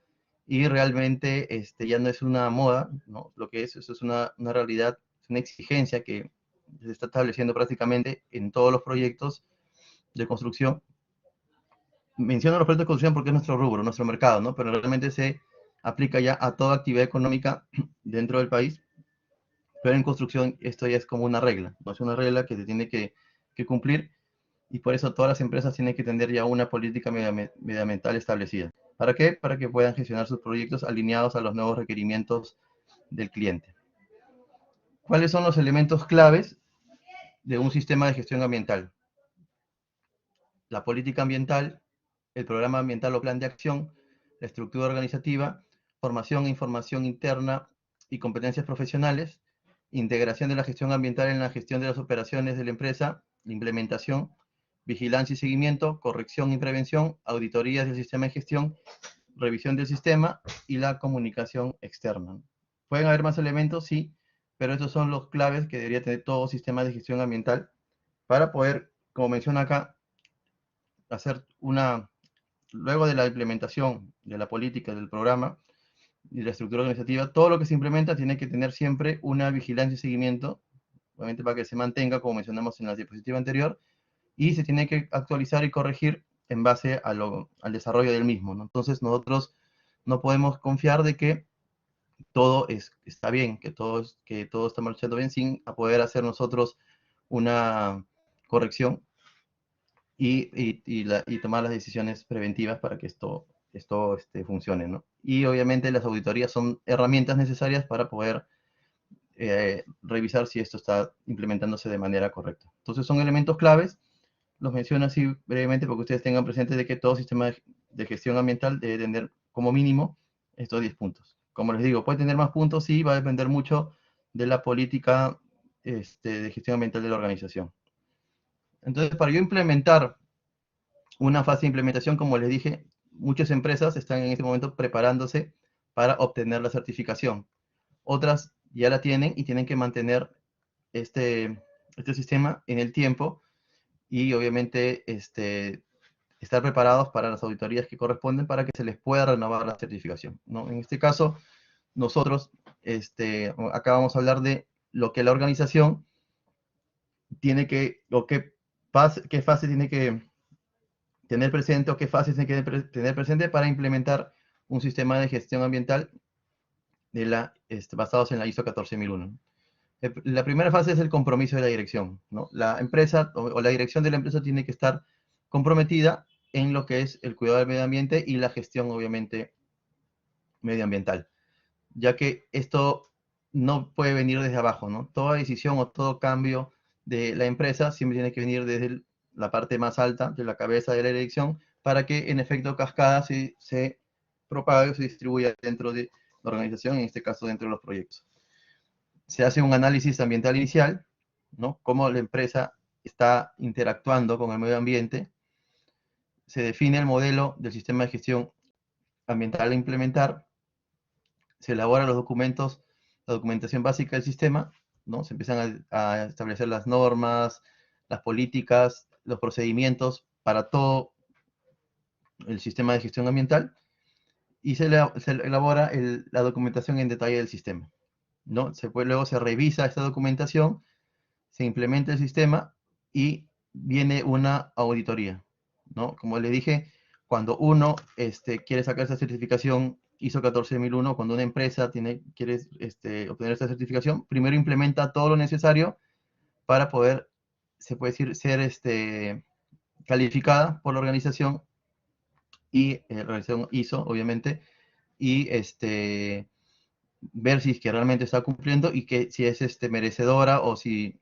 y realmente ya no es una moda, ¿no? Lo que eso es una realidad, es una exigencia que se está estableciendo prácticamente en todos los proyectos de construcción. Menciono los proyectos de construcción porque es nuestro rubro, nuestro mercado, ¿no? Pero realmente se aplica ya a toda actividad económica dentro del país, pero en construcción esto ya es como una regla, ¿no? Es una regla que se tiene que cumplir, y por eso todas las empresas tienen que tener ya una política medioambiental establecida. ¿Para qué? Para que puedan gestionar sus proyectos alineados a los nuevos requerimientos del cliente. ¿Cuáles son los elementos claves de un sistema de gestión ambiental? La política ambiental, el programa ambiental o plan de acción, la estructura organizativa, formación e información interna y competencias profesionales, integración de la gestión ambiental en la gestión de las operaciones de la empresa, la implementación, vigilancia y seguimiento, corrección y prevención, auditorías del sistema de gestión, revisión del sistema y la comunicación externa. ¿Pueden haber más elementos? Sí, pero estos son los claves que debería tener todo sistema de gestión ambiental para poder, como menciona acá, luego de la implementación de la política, del programa y de la estructura organizativa, todo lo que se implementa tiene que tener siempre una vigilancia y seguimiento, obviamente para que se mantenga, como mencionamos en la diapositiva anterior, y se tiene que actualizar y corregir en base al desarrollo del mismo, ¿no? Entonces nosotros no podemos confiar de que todo está bien, que todo está marchando bien sin poder hacer nosotros una corrección y tomar las decisiones preventivas para que esto funcione, ¿no? Y obviamente las auditorías son herramientas necesarias para poder revisar si esto está implementándose de manera correcta. Entonces son elementos claves, los menciono así brevemente porque ustedes tengan presente de que todo sistema de gestión ambiental debe tener como mínimo estos 10 puntos. Como les digo, puede tener más puntos, sí, va a depender mucho de la política de gestión ambiental de la organización. Entonces, para yo implementar una fase de implementación, como les dije, muchas empresas están en este momento preparándose para obtener la certificación. Otras ya la tienen y tienen que mantener este sistema en el tiempo y obviamente estar preparados para las auditorías que corresponden para que se les pueda renovar la certificación, ¿no? En este caso, nosotros acá vamos a hablar de lo que la organización tiene que, o qué fase tiene que tener presente o qué fases tiene que tener presente para implementar un sistema de gestión ambiental basados en la ISO 14001. La primera fase es el compromiso de la dirección, ¿no? La empresa o la dirección de la empresa tiene que estar comprometida en lo que es el cuidado del medio ambiente y la gestión, obviamente, medioambiental, ya que esto no puede venir desde abajo, ¿no? Toda decisión o todo cambio de la empresa siempre tiene que venir desde la parte más alta, de la cabeza de la dirección, para que en efecto cascada se propague o se distribuya dentro de la organización, en este caso dentro de los proyectos. Se hace un análisis ambiental inicial, ¿no? Cómo la empresa está interactuando con el medio ambiente. Se define el modelo del sistema de gestión ambiental a implementar. Se elaboran los documentos, la documentación básica del sistema, ¿no? Se empiezan a establecer las normas, las políticas, los procedimientos para todo el sistema de gestión ambiental y se elabora la documentación en detalle del sistema, ¿no? Luego se revisa esta documentación, se implementa el sistema y viene una auditoría, ¿no? Como le dije, cuando uno quiere sacar esa certificación ISO 14001, cuando una empresa quiere obtener esta certificación, primero implementa todo lo necesario para poder, se puede decir, ser calificada por la organización y organización ISO, obviamente, y ver si es que realmente está cumpliendo y que si es merecedora o si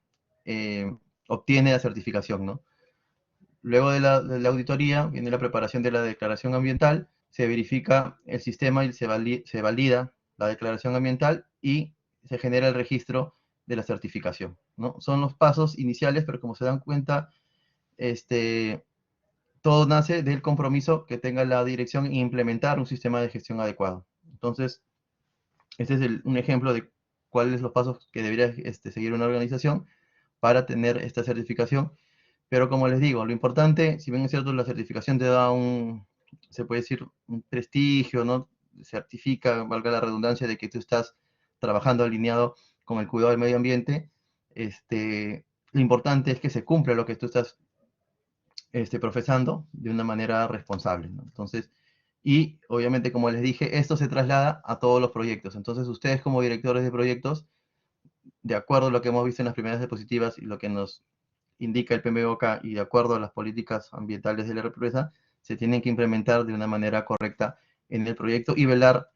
obtiene la certificación, ¿no? Luego de la auditoría viene la preparación de la declaración ambiental, se verifica el sistema y se valida la declaración ambiental y se genera el registro de la certificación, ¿no? Son los pasos iniciales, pero como se dan cuenta, todo nace del compromiso que tenga la dirección en implementar un sistema de gestión adecuado. Entonces, este es un ejemplo de cuáles son los pasos que debería seguir una organización para tener esta certificación. Pero como les digo, lo importante, si bien es cierto, la certificación te da se puede decir, un prestigio, ¿no? Certifica, valga la redundancia, de que tú estás trabajando alineado con el cuidado del medio ambiente. Lo importante es que se cumpla lo que tú estás profesando de una manera responsable, ¿no? Entonces, y obviamente, como les dije, esto se traslada a todos los proyectos. Entonces, ustedes como directores de proyectos, de acuerdo a lo que hemos visto en las primeras diapositivas y lo que nos indica el PMBOK y de acuerdo a las políticas ambientales de la empresa, se tienen que implementar de una manera correcta en el proyecto y velar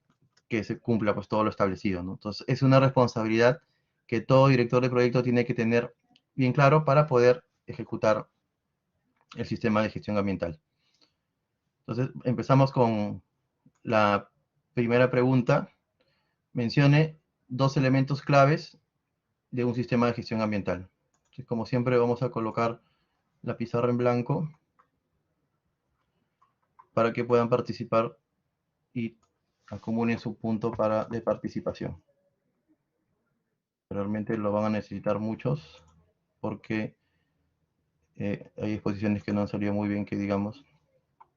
que se cumpla pues todo lo establecido, ¿no? Entonces, es una responsabilidad que todo director de proyecto tiene que tener bien claro para poder ejecutar el sistema de gestión ambiental. Entonces, empezamos con la primera pregunta. Mencione dos elementos claves de un sistema de gestión ambiental. Entonces, como siempre, vamos a colocar la pizarra en blanco para que puedan participar y acumulen su punto de participación. Realmente lo van a necesitar muchos porque hay exposiciones que no han salido muy bien, que digamos,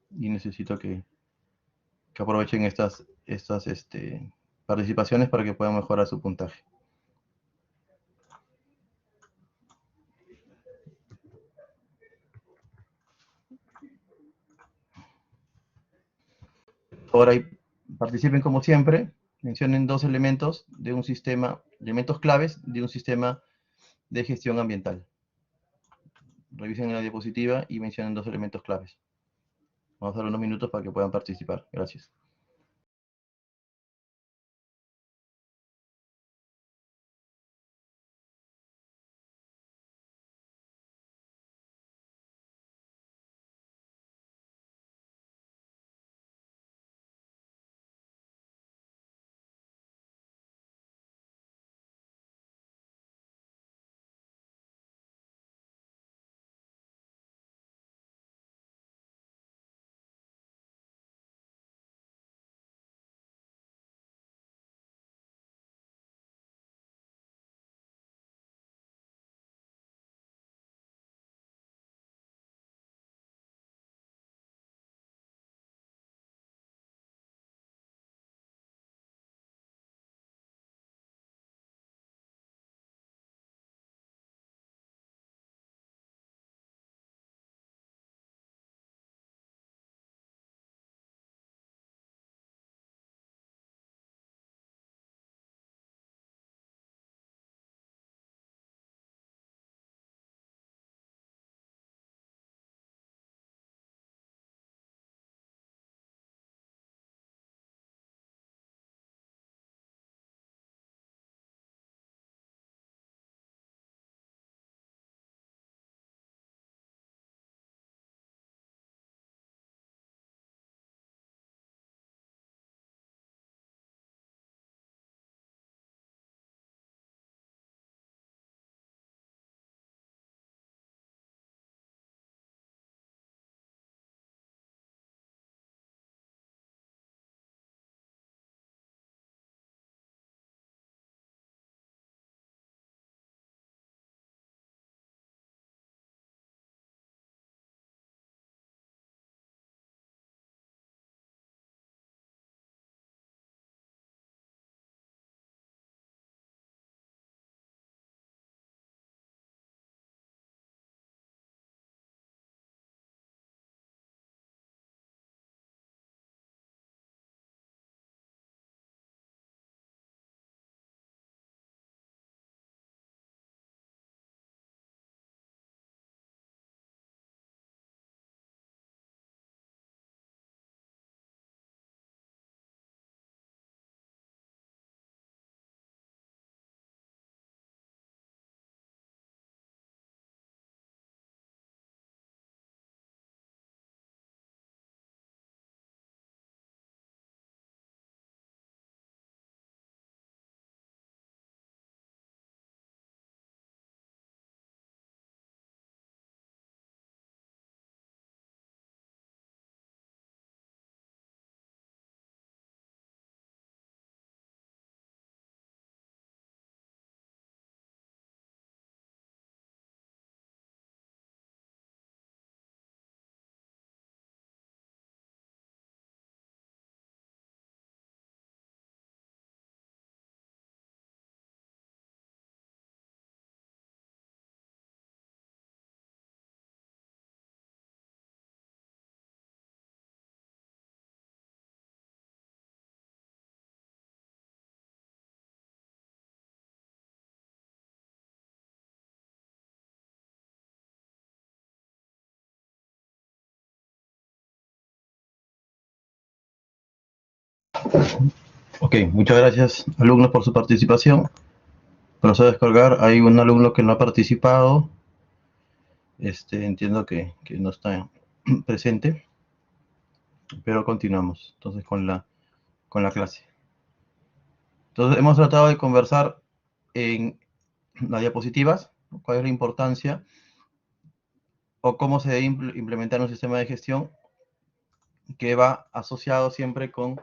y necesito que aprovechen estas participaciones para que puedan mejorar su puntaje. Ahora participen como siempre, mencionen dos elementos de un sistema, elementos claves de un sistema de gestión ambiental. Revisen la diapositiva y mencionen dos elementos claves. Vamos a dar unos minutos para que puedan participar. Gracias. Ok, muchas gracias, alumnos, por su participación. Procedo a descargar. Hay un alumno que no ha participado. Entiendo que no está presente, pero continuamos entonces con la clase. Entonces, hemos tratado de conversar en las diapositivas, ¿no? Cuál es la importancia o cómo se debe implementar un sistema de gestión que va asociado siempre con,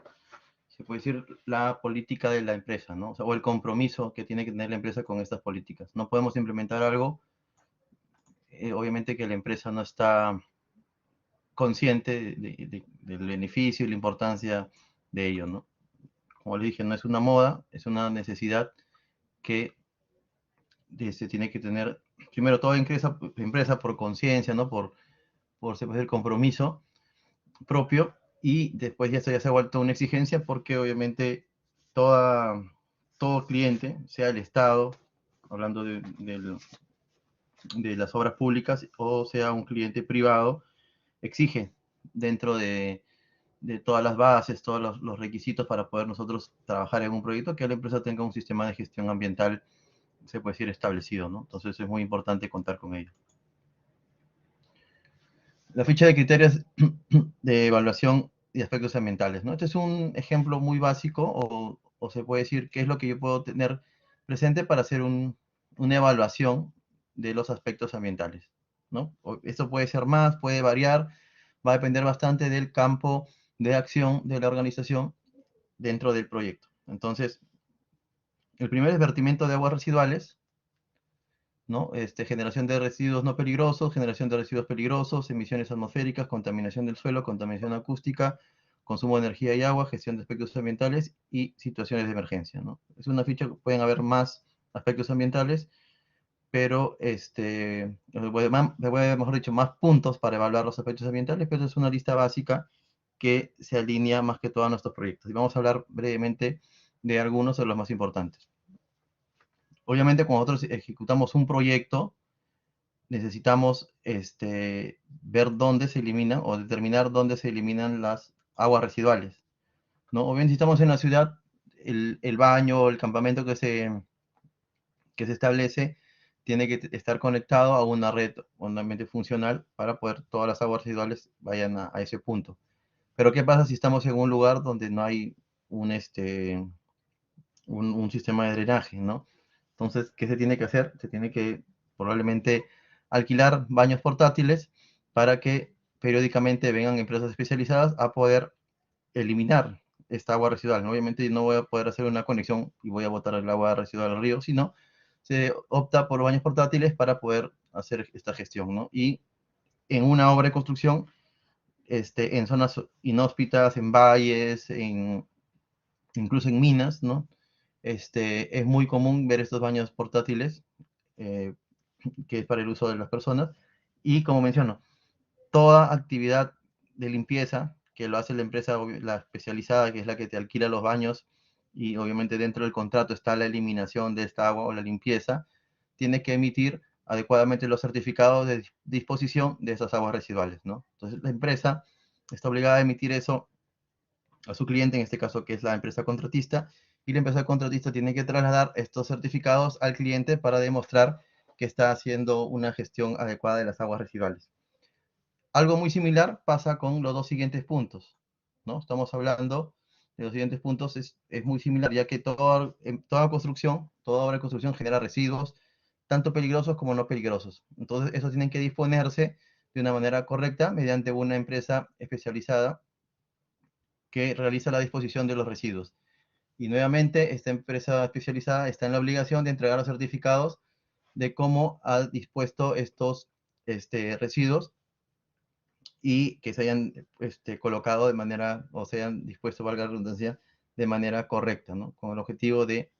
se puede decir, la política de la empresa, ¿no? O el compromiso que tiene que tener la empresa con estas políticas. No podemos implementar algo obviamente que la empresa no está consciente del beneficio y la importancia de ello, ¿no? Como les dije, no es una moda, es una necesidad que se tiene que tener, primero, toda empresa por conciencia, ¿no? Por se puede decir, compromiso propio, y después ya esto ya se ha vuelto una exigencia porque obviamente todo cliente, sea el Estado, hablando de las obras públicas, o sea un cliente privado, exige dentro de todas las bases, todos los requisitos para poder nosotros trabajar en un proyecto, que la empresa tenga un sistema de gestión ambiental, se puede decir, establecido, ¿no? Entonces es muy importante contar con ello. La ficha de criterios de evaluación y aspectos ambientales, ¿no? Este es un ejemplo muy básico, o se puede decir qué es lo que yo puedo tener presente para hacer una evaluación de los aspectos ambientales, ¿no? Esto puede ser más, puede variar, va a depender bastante del campo de acción de la organización dentro del proyecto. Entonces, el primer es vertimiento de aguas residuales, ¿no? Generación de residuos no peligrosos, generación de residuos peligrosos, emisiones atmosféricas, contaminación del suelo, contaminación acústica, consumo de energía y agua, gestión de aspectos ambientales y situaciones de emergencia, ¿no? Es una ficha que pueden haber más aspectos ambientales, pero mejor dicho, más puntos para evaluar los aspectos ambientales, pero es una lista básica que se alinea más que todo a nuestros proyectos. Y vamos a hablar brevemente de algunos de los más importantes. Obviamente, cuando nosotros ejecutamos un proyecto, necesitamos ver dónde se eliminan o determinar dónde se eliminan las aguas residuales, ¿no? O bien si estamos en la ciudad, el baño o el campamento que se establece tiene que estar conectado a una red hondamente funcional para poder todas las aguas residuales vayan a ese punto. Pero ¿qué pasa si estamos en un lugar donde no hay un sistema de drenaje, ¿no? Entonces, ¿qué se tiene que hacer? Se tiene que probablemente alquilar baños portátiles para que periódicamente vengan empresas especializadas a poder eliminar esta agua residual. Obviamente no voy a poder hacer una conexión y voy a botar el agua residual al río, sino se opta por baños portátiles para poder hacer esta gestión, ¿no? Y en una obra de construcción, en zonas inhóspitas, en valles, incluso en minas, ¿no? Es muy común ver estos baños portátiles, eh, que es para el uso de las personas. Y como menciono, toda actividad de limpieza que lo hace la empresa, la especializada, que es la que te alquila los baños, y obviamente dentro del contrato está la eliminación de esta agua o la limpieza, tiene que emitir adecuadamente los certificados de disposición de esas aguas residuales, ¿no? Entonces la empresa está obligada a emitir eso a su cliente, en este caso que es la empresa contratista, y la empresa contratista tiene que trasladar estos certificados al cliente para demostrar que está haciendo una gestión adecuada de las aguas residuales. Algo muy similar pasa con los dos siguientes puntos, ¿no? Estamos hablando de los siguientes puntos, es muy similar, ya que toda construcción, toda obra de construcción genera residuos, tanto peligrosos como no peligrosos. Entonces, eso tienen que disponerse de una manera correcta mediante una empresa especializada que realiza la disposición de los residuos. Y nuevamente, esta empresa especializada está en la obligación de entregar los certificados de cómo ha dispuesto estos residuos y que se hayan colocado de manera, o se hayan dispuesto, valga la redundancia, de manera correcta, ¿no? Con el objetivo de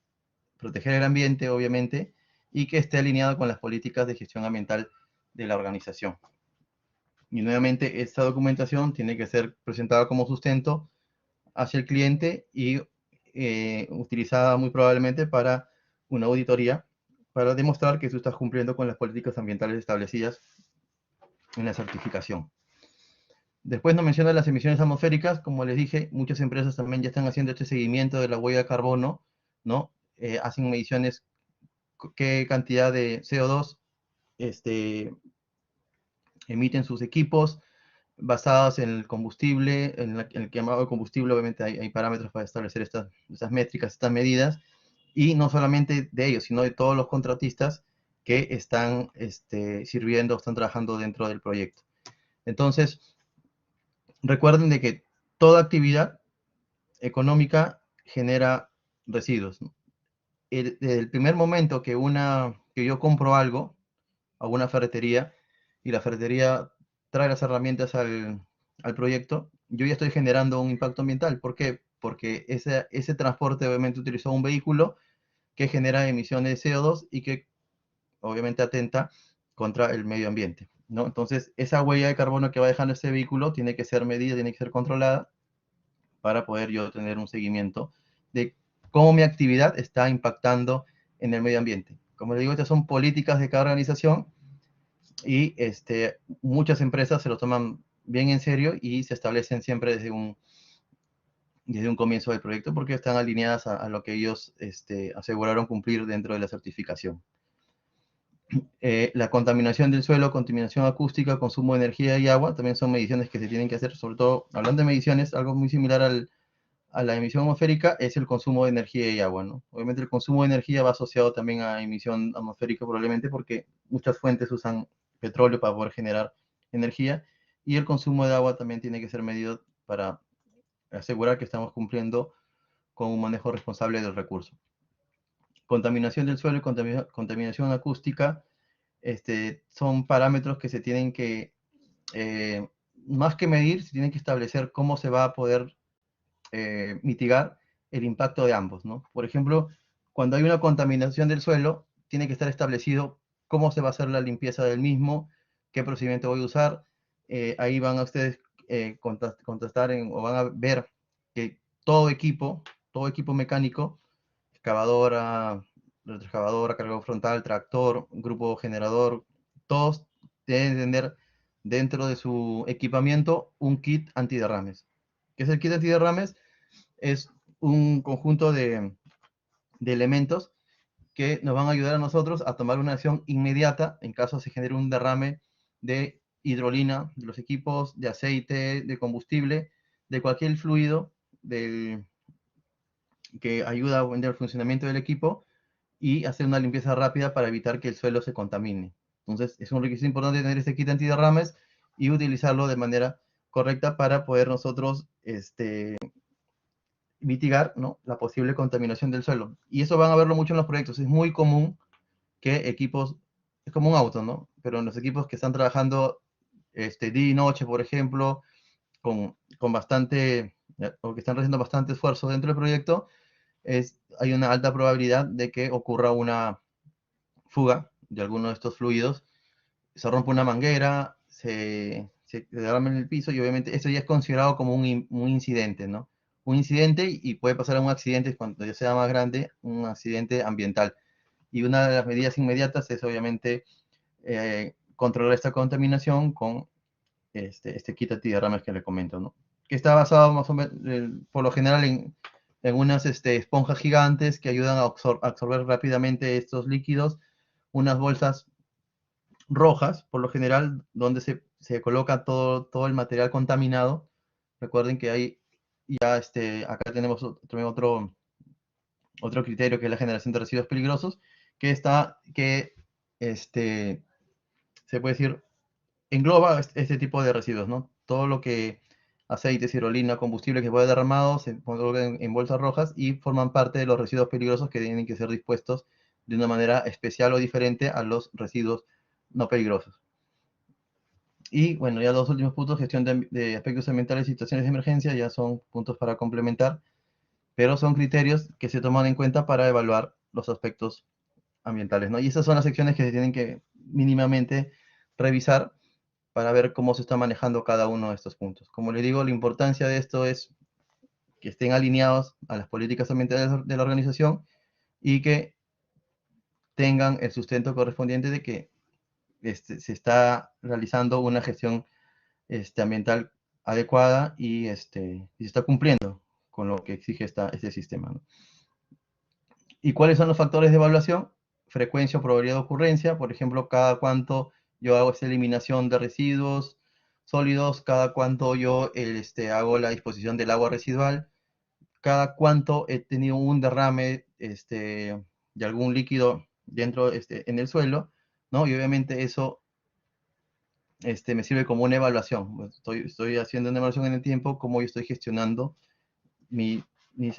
proteger el ambiente, obviamente, y que esté alineado con las políticas de gestión ambiental de la organización. Y nuevamente, esta documentación tiene que ser presentada como sustento hacia el cliente y utilizada muy probablemente para una auditoría, para demostrar que tú estás cumpliendo con las políticas ambientales establecidas en la certificación. Después nos menciona las emisiones atmosféricas. Como les dije, muchas empresas también ya están haciendo este seguimiento de la huella de carbono, ¿no? Hacen mediciones qué cantidad de CO2 emiten sus equipos, basadas en el combustible, en el quemado de combustible. Obviamente hay parámetros para establecer estas métricas, estas medidas, y no solamente de ellos, sino de todos los contratistas que están sirviendo, están trabajando dentro del proyecto. Entonces, recuerden de que toda actividad económica genera residuos, ¿no? Desde el primer momento que yo compro algo a una ferretería, y la ferretería trae las herramientas al proyecto, yo ya estoy generando un impacto ambiental. ¿Por qué? Porque ese transporte obviamente utilizó un vehículo que genera emisiones de CO2 y que obviamente atenta contra el medio ambiente, ¿no? Entonces, esa huella de carbono que va dejando ese vehículo tiene que ser medida, tiene que ser controlada para poder yo tener un seguimiento de cómo mi actividad está impactando en el medio ambiente. Como les digo, estas son políticas de cada organización y muchas empresas se lo toman bien en serio y se establecen siempre desde un comienzo del proyecto porque están alineadas a lo que ellos aseguraron cumplir dentro de la certificación. La contaminación del suelo, contaminación acústica, consumo de energía y agua, también son mediciones que se tienen que hacer, sobre todo, hablando de mediciones, algo muy similar a la emisión atmosférica es el consumo de energía y agua, ¿no? Obviamente el consumo de energía va asociado también a emisión atmosférica probablemente porque muchas fuentes usan petróleo para poder generar energía y el consumo de agua también tiene que ser medido para asegurar que estamos cumpliendo con un manejo responsable del recurso. Contaminación del suelo y contaminación acústica son parámetros que se tienen que, más que medir, se tienen que establecer cómo se va a poder mitigar el impacto de ambos, ¿no? Por ejemplo, cuando hay una contaminación del suelo, tiene que estar establecido cómo se va a hacer la limpieza del mismo, qué procedimiento voy a usar. Ahí van a ustedes contestar o van a ver que todo equipo mecánico, excavadora, retroexcavadora, cargador frontal, tractor, grupo generador, todos deben tener dentro de su equipamiento un kit antiderrames. ¿Qué es el kit antiderrames? Es un conjunto de elementos que nos van a ayudar a nosotros a tomar una acción inmediata en caso se genere un derrame de hidrolina, de los equipos, de aceite, de combustible, de cualquier fluido que ayuda a el funcionamiento del equipo y hacer una limpieza rápida para evitar que el suelo se contamine. Entonces, es un requisito importante tener este kit antiderrames y utilizarlo de manera correcta para poder nosotros mitigar, ¿no?, la posible contaminación del suelo. Y eso van a verlo mucho en los proyectos. Es muy común que equipos, es como un auto, ¿no? Pero en los equipos que están trabajando día y noche, por ejemplo, con bastante, o que están haciendo bastante esfuerzo dentro del proyecto, hay una alta probabilidad de que ocurra una fuga de alguno de estos fluidos, se rompe una manguera, se derrama en el piso y obviamente eso ya es considerado como un incidente, ¿no? Un incidente y puede pasar a un accidente cuando ya sea más grande, un accidente ambiental. Y una de las medidas inmediatas es obviamente controlar esta contaminación con kit antiderrames que le comento, ¿no? Que está basado más o menos, por lo general en unas esponjas gigantes que ayudan a absorber rápidamente estos líquidos, unas bolsas rojas, por lo general, donde se coloca todo el material contaminado. Recuerden que hay ya, acá tenemos otro criterio que es la generación de residuos peligrosos, que se puede decir, engloba este tipo de residuos, ¿no? Todo lo que aceites, aerolina, combustible que pueda derramado se coloca en bolsas rojas y forman parte de los residuos peligrosos que tienen que ser dispuestos de una manera especial o diferente a los residuos no peligrosos. Y bueno, ya los últimos puntos, gestión de aspectos ambientales y situaciones de emergencia, ya son puntos para complementar, pero son criterios que se toman en cuenta para evaluar los aspectos ambientales, ¿no? Y esas son las secciones que se tienen que mínimamente revisar para ver cómo se está manejando cada uno de estos puntos. Como les digo, la importancia de esto es que estén alineados a las políticas ambientales de la organización y que tengan el sustento correspondiente de que se está realizando una gestión ambiental adecuada y se está cumpliendo con lo que exige este sistema, ¿no? ¿Y cuáles son los factores de evaluación? Frecuencia o probabilidad de ocurrencia, por ejemplo, cada cuánto yo hago esta eliminación de residuos sólidos, cada cuánto yo hago la disposición del agua residual, cada cuánto he tenido un derrame de algún líquido dentro en el suelo, ¿no? Y obviamente eso me sirve como una evaluación. Estoy haciendo una evaluación en el tiempo, cómo yo estoy gestionando mis, mis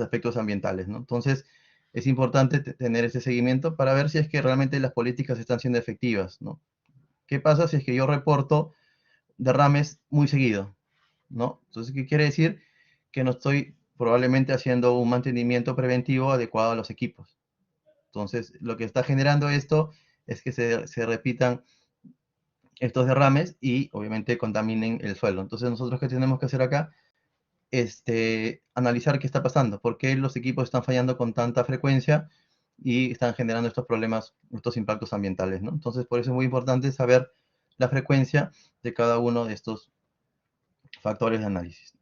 aspectos ambientales, ¿no? Entonces, es importante tener ese seguimiento para ver si es que realmente las políticas están siendo efectivas, ¿no? ¿Qué pasa si es que yo reporto derrames muy seguido, ¿no? Entonces, ¿qué quiere decir? Que no estoy probablemente haciendo un mantenimiento preventivo adecuado a los equipos. Entonces, lo que está generando esto es que se repitan estos derrames y obviamente contaminen el suelo. Entonces, nosotros, ¿qué tenemos que hacer acá? Analizar qué está pasando, por qué los equipos están fallando con tanta frecuencia y están generando estos problemas, estos impactos ambientales, ¿no? Entonces, por eso es muy importante saber la frecuencia de cada uno de estos factores de análisis.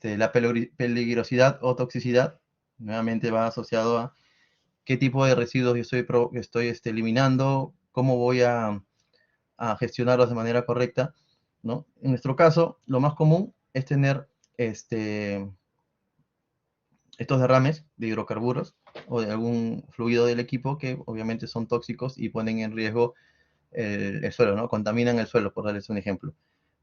La peligrosidad o toxicidad, nuevamente va asociado a qué tipo de residuos yo estoy eliminando, cómo voy a gestionarlos de manera correcta, ¿no? En nuestro caso, lo más común es tener estos derrames de hidrocarburos o de algún fluido del equipo que obviamente son tóxicos y ponen en riesgo el suelo, ¿no? Contaminan el suelo, por darles un ejemplo.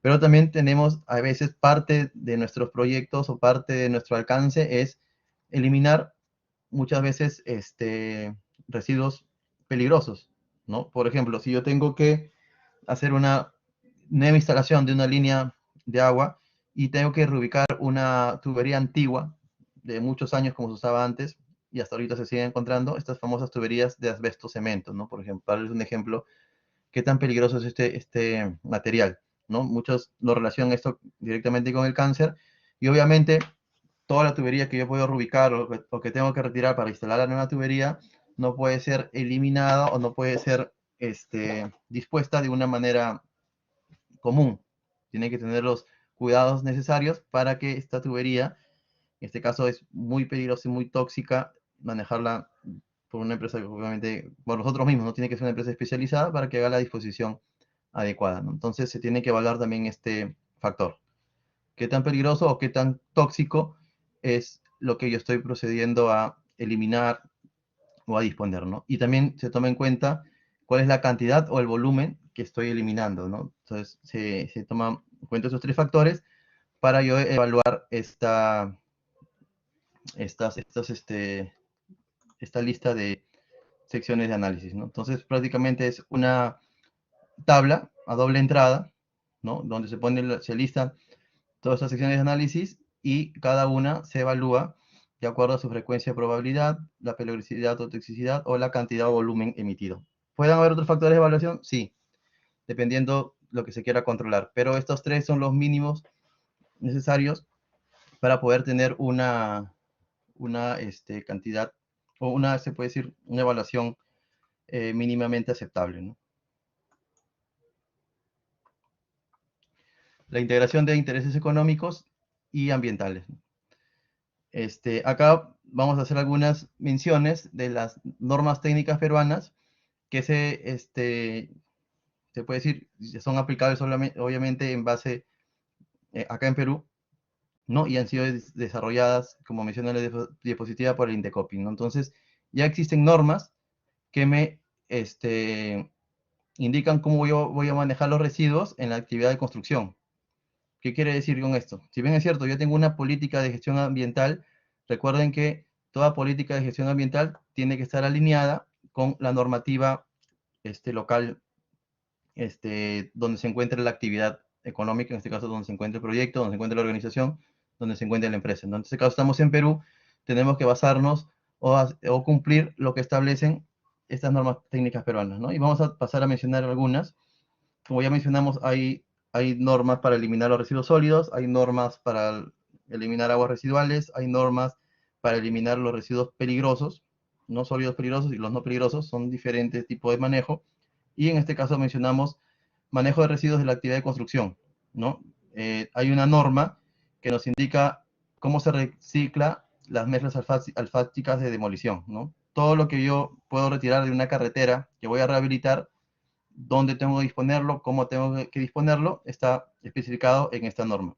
Pero también tenemos, a veces, parte de nuestros proyectos o parte de nuestro alcance es eliminar muchas veces residuos peligrosos, ¿no? Por ejemplo, si yo tengo que hacer una nueva instalación de una línea de agua y tengo que reubicar una tubería antigua de muchos años como se usaba antes y hasta ahorita se siguen encontrando estas famosas tuberías de asbesto cemento, ¿no? Por ejemplo, para darles un ejemplo, qué tan peligroso es este material, ¿no? Muchos lo relacionan esto directamente con el cáncer y obviamente toda la tubería que yo puedo reubicar o que tengo que retirar para instalar la nueva tubería no puede ser eliminada o no puede ser dispuesta de una manera común. Tiene que tener los cuidados necesarios para que esta tubería, en este caso es muy peligrosa y muy tóxica, manejarla por una empresa que obviamente, por nosotros mismos, no tiene que ser una empresa especializada para que haga la disposición adecuada, ¿no? Entonces se tiene que evaluar también este factor. ¿Qué tan peligroso o qué tan tóxico es lo que yo estoy procediendo a eliminar o a disponer, ¿no? Y también se toma en cuenta cuál es la cantidad o el volumen que estoy eliminando, ¿no? Entonces se toman en cuenta esos tres factores para yo evaluar esta lista de secciones de análisis, ¿no? Entonces prácticamente es una tabla a doble entrada, ¿no? Donde se listan todas estas secciones de análisis y cada una se evalúa de acuerdo a su frecuencia de probabilidad, la peligrosidad o toxicidad o la cantidad o volumen emitido. ¿Pueden haber otros factores de evaluación? Sí, dependiendo lo que se quiera controlar, pero estos tres son los mínimos necesarios para poder tener una cantidad o se puede decir, una evaluación mínimamente aceptable, ¿no? La integración de intereses económicos y ambientales. Acá vamos a hacer algunas menciones de las normas técnicas peruanas que se puede decir, son aplicables solamente, obviamente en base acá en Perú, ¿no? Y han sido desarrolladas, como mencioné en la diapositiva, por el Indecopi, ¿no? Entonces, ya existen normas que me indican cómo yo voy a manejar los residuos en la actividad de construcción. ¿Qué quiere decir con esto? Si bien es cierto, yo tengo una política de gestión ambiental, recuerden que toda política de gestión ambiental tiene que estar alineada con la normativa local donde se encuentre la actividad económica, en este caso donde se encuentra el proyecto, donde se encuentra la organización, donde se encuentra la empresa. En este caso estamos en Perú, tenemos que basarnos o cumplir lo que establecen estas normas técnicas peruanas, ¿no? Y vamos a pasar a mencionar algunas. Como ya mencionamos, hay normas para eliminar los residuos sólidos, hay normas para eliminar aguas residuales, hay normas para eliminar los residuos peligrosos, no sólidos peligrosos y los no peligrosos, son diferentes tipos de manejo. Y en este caso mencionamos manejo de residuos de la actividad de construcción, ¿no? Hay una norma que nos indica cómo se recicla las mezclas alfáticas de demolición, ¿no? Todo lo que yo puedo retirar de una carretera que voy a rehabilitar, dónde tengo que disponerlo, cómo tengo que disponerlo, está especificado en esta norma.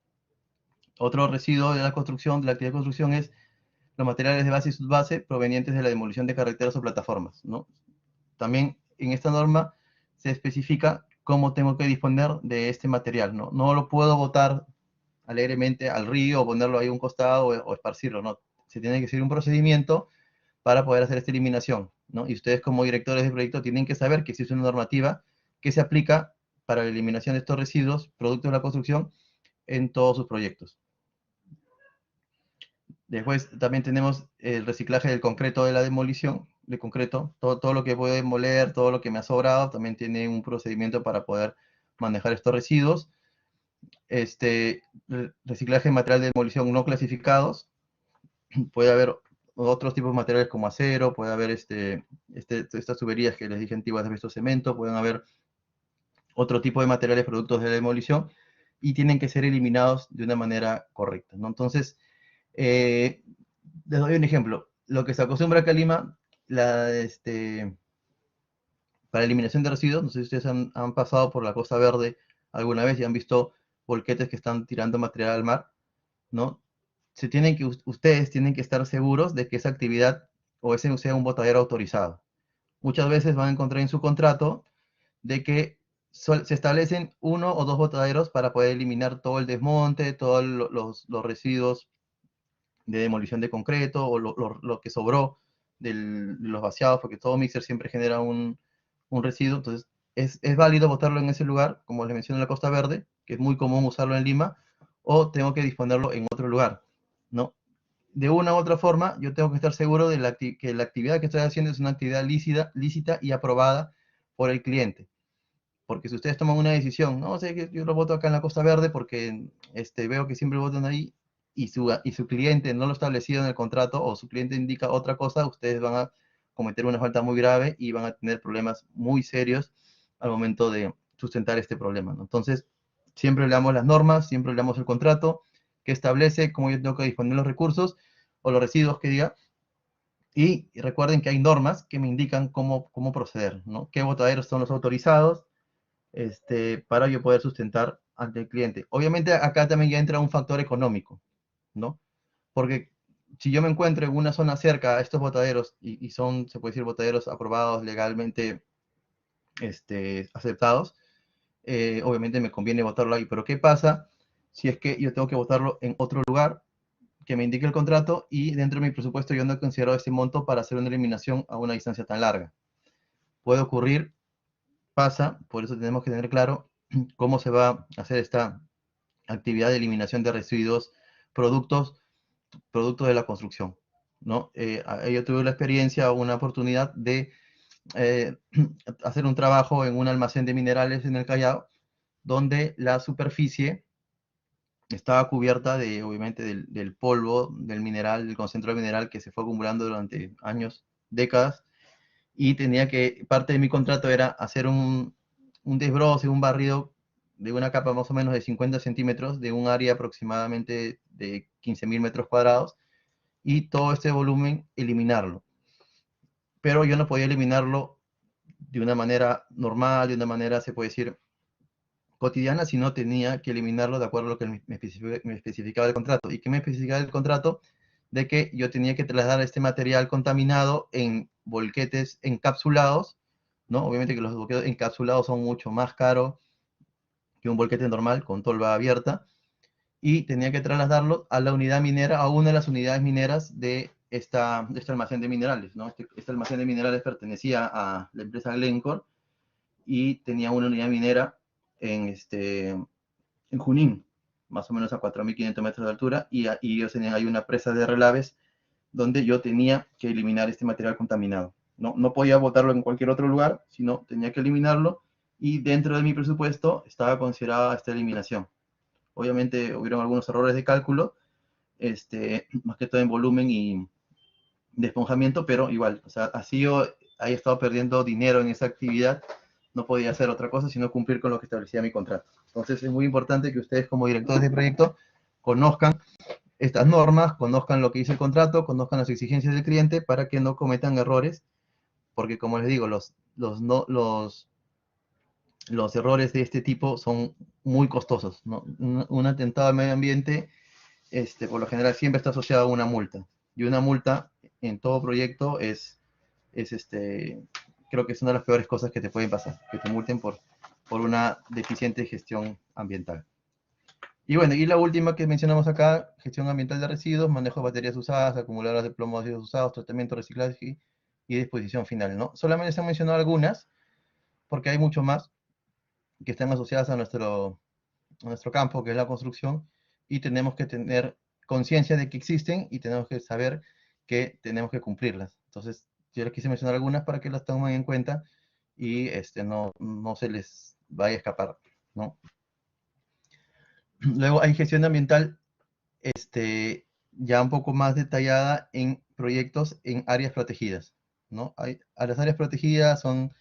Otro residuo de la construcción, de la actividad de construcción, es los materiales de base y subbase provenientes de la demolición de carreteras o plataformas, ¿no? También en esta norma se especifica cómo tengo que disponer de este material, ¿no? No lo puedo botar alegremente al río o ponerlo ahí a un costado o esparcirlo, ¿no? Se tiene que seguir un procedimiento para poder hacer esta eliminación, ¿no? Y ustedes como directores de proyecto tienen que saber que existe una normativa que se aplica para la eliminación de estos residuos, productos de la construcción, en todos sus proyectos. Después también tenemos el reciclaje del concreto de la demolición, de concreto, todo lo que puede demoler, todo lo que me ha sobrado, también tiene un procedimiento para poder manejar estos residuos. Reciclaje de material de demolición no clasificados, puede haber otros tipos de materiales como acero, puede haber estas tuberías que les dije antiguas de asbesto cemento, pueden haber otro tipo de materiales productos de la demolición y tienen que ser eliminados de una manera correcta, ¿no? Entonces, les doy un ejemplo. Lo que se acostumbra acá en Lima, para eliminación de residuos, no sé si ustedes han pasado por la Costa Verde alguna vez y han visto volquetes que están tirando material al mar, ¿no? Ustedes tienen que estar seguros de que esa actividad o ese sea un botadero autorizado. Muchas veces van a encontrar en su contrato de que se establecen 1 o 2 botaderos para poder eliminar todo el desmonte, todos los residuos de demolición de concreto o lo que sobró de los vaciados, porque todo mixer siempre genera un residuo. Entonces es válido botarlo en ese lugar, como les mencioné en la Costa Verde, que es muy común usarlo en Lima, o tengo que disponerlo en otro lugar, ¿no? De una u otra forma, yo tengo que estar seguro de que la actividad que estoy haciendo es una actividad lícita y aprobada por el cliente. Porque si ustedes toman una decisión, no sé, que yo lo voto acá en la Costa Verde porque veo que siempre votan ahí y su cliente no lo ha establecido en el contrato o su cliente indica otra cosa, ustedes van a cometer una falta muy grave y van a tener problemas muy serios al momento de sustentar este problema, ¿no? Entonces, siempre leamos las normas, siempre leamos el contrato que establece cómo yo tengo que disponer los recursos o los residuos que diga. Y recuerden que hay normas que me indican cómo proceder, ¿no? ¿Qué botaderos son los autorizados? Para yo poder sustentar ante el cliente. Obviamente acá también ya entra un factor económico, ¿no? Porque si yo me encuentro en una zona cerca a estos botaderos y son, se puede decir, botaderos aprobados legalmente, aceptados, obviamente me conviene botarlo ahí. Pero ¿qué pasa si es que yo tengo que botarlo en otro lugar que me indique el contrato y dentro de mi presupuesto yo no he considerado ese monto para hacer una eliminación a una distancia tan larga? Puede ocurrir, pasa, por eso tenemos que tener claro cómo se va a hacer esta actividad de eliminación de residuos, productos de la construcción, ¿no? Yo tuve la experiencia, una oportunidad de hacer un trabajo en un almacén de minerales en el Callao, donde la superficie estaba cubierta obviamente, del polvo, del mineral, del concentrado mineral que se fue acumulando durante años, décadas, y parte de mi contrato era hacer un desbroce, un barrido de una capa más o menos de 50 centímetros, de un área aproximadamente de 15.000 metros cuadrados, y todo este volumen eliminarlo. Pero yo no podía eliminarlo de una manera normal, de una manera, se puede decir, cotidiana, sino tenía que eliminarlo de acuerdo a lo que me especificaba el contrato. ¿Y qué me especificaba el contrato? De que yo tenía que trasladar este material contaminado en volquetes encapsulados, ¿no? Obviamente que los volquetes encapsulados son mucho más caros que un volquete normal con tolva abierta, y tenía que trasladarlo a la unidad minera, a una de las unidades mineras de este almacén de minerales, ¿no? Este almacén de minerales pertenecía a la empresa Glencore y tenía una unidad minera en Junín, más o menos a 4.500 metros de altura, y ellos tenían ahí una presa de relaves donde yo tenía que eliminar este material contaminado. No podía botarlo en cualquier otro lugar, sino tenía que eliminarlo, y dentro de mi presupuesto estaba considerada esta eliminación. Obviamente hubieron algunos errores de cálculo, más que todo en volumen y de esponjamiento, pero igual, o sea, así yo haya estado perdiendo dinero en esa actividad, no podía hacer otra cosa sino cumplir con lo que establecía mi contrato. Entonces es muy importante que ustedes como directores de proyecto conozcan estas normas, conozcan lo que dice el contrato, conozcan las exigencias del cliente para que no cometan errores, porque como les digo, los errores de este tipo son muy costosos, ¿no? Un atentado al medio ambiente, por lo general siempre está asociado a una multa, y una multa en todo proyecto creo que es una de las peores cosas que te pueden pasar, que te multen por una deficiente gestión ambiental. Y bueno, y la última que mencionamos acá, gestión ambiental de residuos, manejo de baterías usadas, acumuladoras de plomo, residuos usados, tratamiento, reciclaje y disposición final, ¿no? Solamente se han mencionado algunas, porque hay mucho más, que están asociadas a nuestro campo, que es la construcción, y tenemos que tener conciencia de que existen y tenemos que saber que tenemos que cumplirlas. Entonces, yo les quise mencionar algunas para que las tomen en cuenta y no se les vaya a escapar, ¿no? Luego hay gestión ambiental ya un poco más detallada en proyectos en áreas protegidas, ¿no? A las áreas protegidas son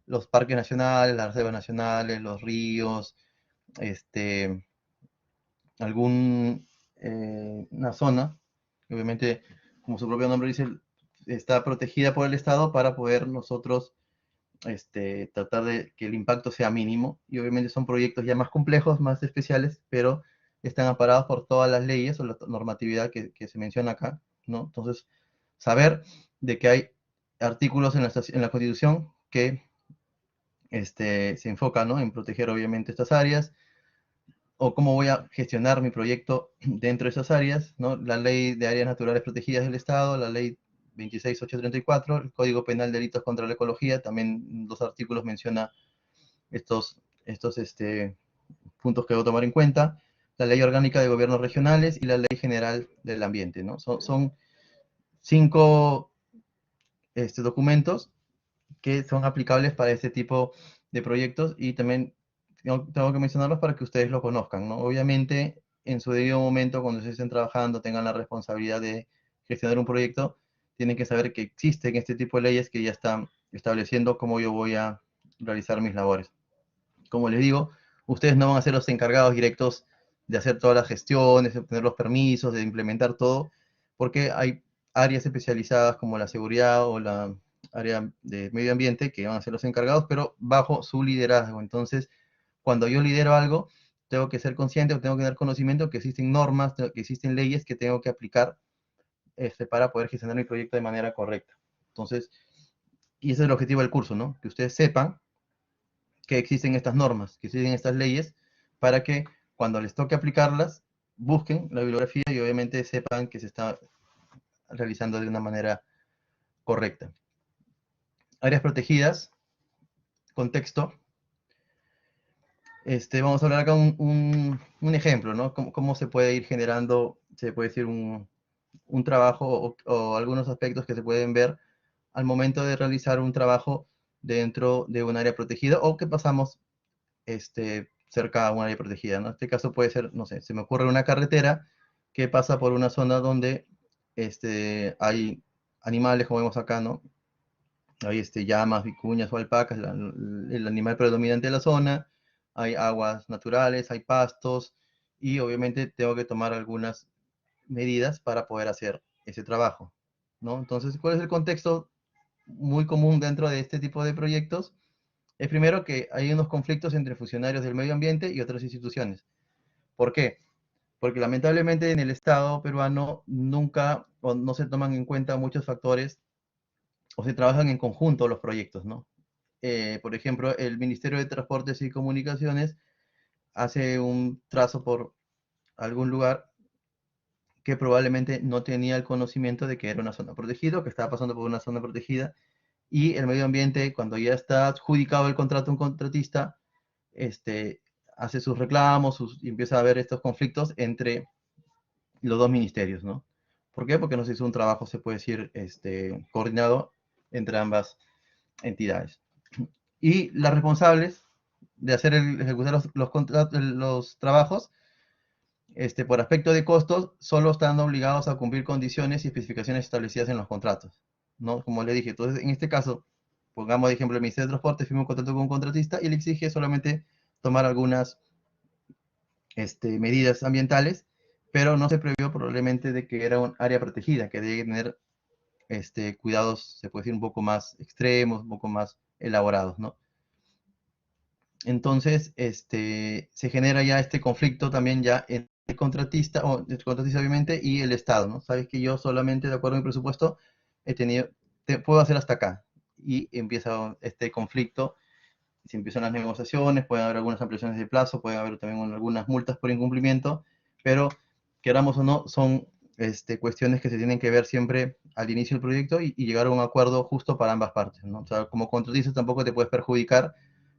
los parques nacionales, las reservas nacionales, los ríos, una zona, que obviamente, como su propio nombre dice, está protegida por el Estado para poder nosotros tratar de que el impacto sea mínimo, y obviamente son proyectos ya más complejos, más especiales, pero están amparados por todas las leyes o la normatividad que se menciona acá, ¿no? Entonces, saber de que hay artículos en la Constitución que se enfocan, ¿no?, en proteger obviamente estas áreas, o cómo voy a gestionar mi proyecto dentro de esas áreas, ¿no? La Ley de Áreas Naturales Protegidas del Estado, la Ley 26834, el Código Penal de Delitos contra la Ecología, también dos artículos menciona estos puntos que debo tomar en cuenta, la Ley Orgánica de Gobiernos Regionales y la Ley General del Ambiente, ¿no? Son 5 documentos que son aplicables para este tipo de proyectos, y también tengo que mencionarlos para que ustedes lo conozcan, ¿no? Obviamente, en su debido momento, cuando se estén trabajando, tengan la responsabilidad de gestionar un proyecto, tienen que saber que existen este tipo de leyes que ya están estableciendo cómo yo voy a realizar mis labores. Como les digo, ustedes no van a ser los encargados directos de hacer todas las gestiones, de obtener los permisos, de implementar todo, porque hay áreas especializadas como la seguridad o la área de medio ambiente que van a ser los encargados, pero bajo su liderazgo. Entonces, cuando yo lidero algo, tengo que ser consciente o tengo que tener conocimiento que existen normas, que existen leyes que tengo que aplicar para poder gestionar mi proyecto de manera correcta. Entonces, y ese es el objetivo del curso, ¿no? Que ustedes sepan que existen estas normas, que existen estas leyes, para que cuando les toque aplicarlas, busquen la bibliografía y obviamente sepan que se está realizando de una manera correcta. Áreas protegidas, contexto. Vamos a hablar acá un ejemplo, ¿no? Cómo se puede ir generando, se puede decir, un trabajo o algunos aspectos que se pueden ver al momento de realizar un trabajo dentro de un área protegida o que pasamos cerca a un área protegida, ¿no? En este caso puede ser, no sé, se me ocurre una carretera que pasa por una zona donde hay animales, como vemos acá, ¿no? Hay llamas, vicuñas o alpacas, el animal predominante de la zona, hay aguas naturales, hay pastos, y obviamente tengo que tomar algunas medidas para poder hacer ese trabajo, ¿no? Entonces, ¿cuál es el contexto muy común dentro de este tipo de proyectos? Es primero que hay unos conflictos entre funcionarios del medio ambiente y otras instituciones. ¿Por qué? Porque lamentablemente en el Estado peruano nunca o no se toman en cuenta muchos factores o se trabajan en conjunto los proyectos, ¿no? Por ejemplo, el Ministerio de Transportes y Comunicaciones hace un trazo por algún lugar que probablemente no tenía el conocimiento de que era una zona protegida, que estaba pasando por una zona protegida, y el medio ambiente, cuando ya está adjudicado el contrato a un contratista, hace sus reclamos y empieza a haber estos conflictos entre los dos ministerios, ¿no? ¿Por qué? Porque no se hizo un trabajo, se puede decir, coordinado entre ambas entidades. Y las responsables de ejecutar los trabajos, por aspecto de costos, solo están obligados a cumplir condiciones y especificaciones establecidas en los contratos, ¿no? Como le dije, entonces, en este caso, pongamos de ejemplo, el Ministerio de Transporte firma un contrato con un contratista y le exige solamente tomar algunas medidas ambientales, pero no se previó probablemente de que era un área protegida, que debe tener cuidados, se puede decir, un poco más extremos, un poco más elaborados, ¿no? Entonces, se genera ya este conflicto también ya entre el contratista obviamente y el Estado, ¿no? Sabes que yo solamente, de acuerdo a mi presupuesto, puedo hacer hasta acá. Y empieza este conflicto, se empiezan las negociaciones, pueden haber algunas ampliaciones de plazo, pueden haber también algunas multas por incumplimiento, pero queramos o no, son cuestiones que se tienen que ver siempre al inicio del proyecto y llegar a un acuerdo justo para ambas partes, ¿no? O sea, como contratista tampoco te puedes perjudicar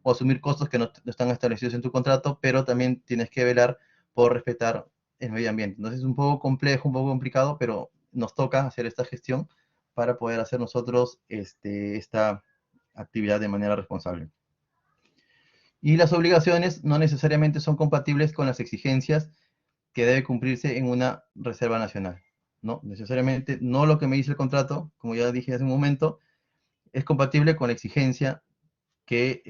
o asumir costos que no están establecidos en tu contrato, pero también tienes que velar por respetar el medio ambiente. Entonces es un poco complejo, un poco complicado, pero nos toca hacer esta gestión para poder hacer nosotros esta actividad de manera responsable. Y las obligaciones no necesariamente son compatibles con las exigencias que debe cumplirse en una reserva nacional. No necesariamente, no lo que me dice el contrato, como ya dije hace un momento, es compatible con la exigencia que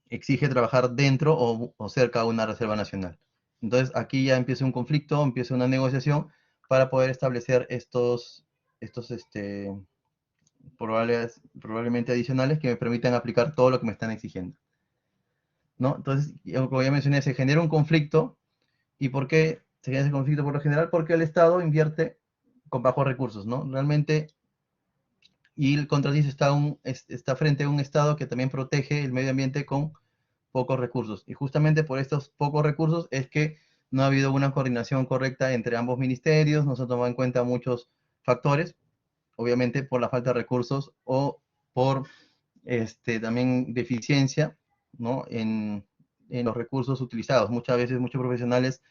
exige trabajar dentro o cerca de una reserva nacional. Entonces aquí ya empieza un conflicto, empieza una negociación para poder establecer estos probablemente adicionales que me permitan aplicar todo lo que me están exigiendo, ¿no? Entonces, como ya mencioné, se genera un conflicto. ¿Y por qué se genera ese conflicto por lo general? Porque el Estado invierte con bajos recursos, ¿no? Realmente, y el contratista está frente a un Estado que también protege el medio ambiente con pocos recursos. Y justamente por estos pocos recursos es que no ha habido una coordinación correcta entre ambos ministerios, no se han tomado en cuenta muchos factores, obviamente por la falta de recursos o por también deficiencia, ¿no? en los recursos utilizados. Muchas veces muchos profesionales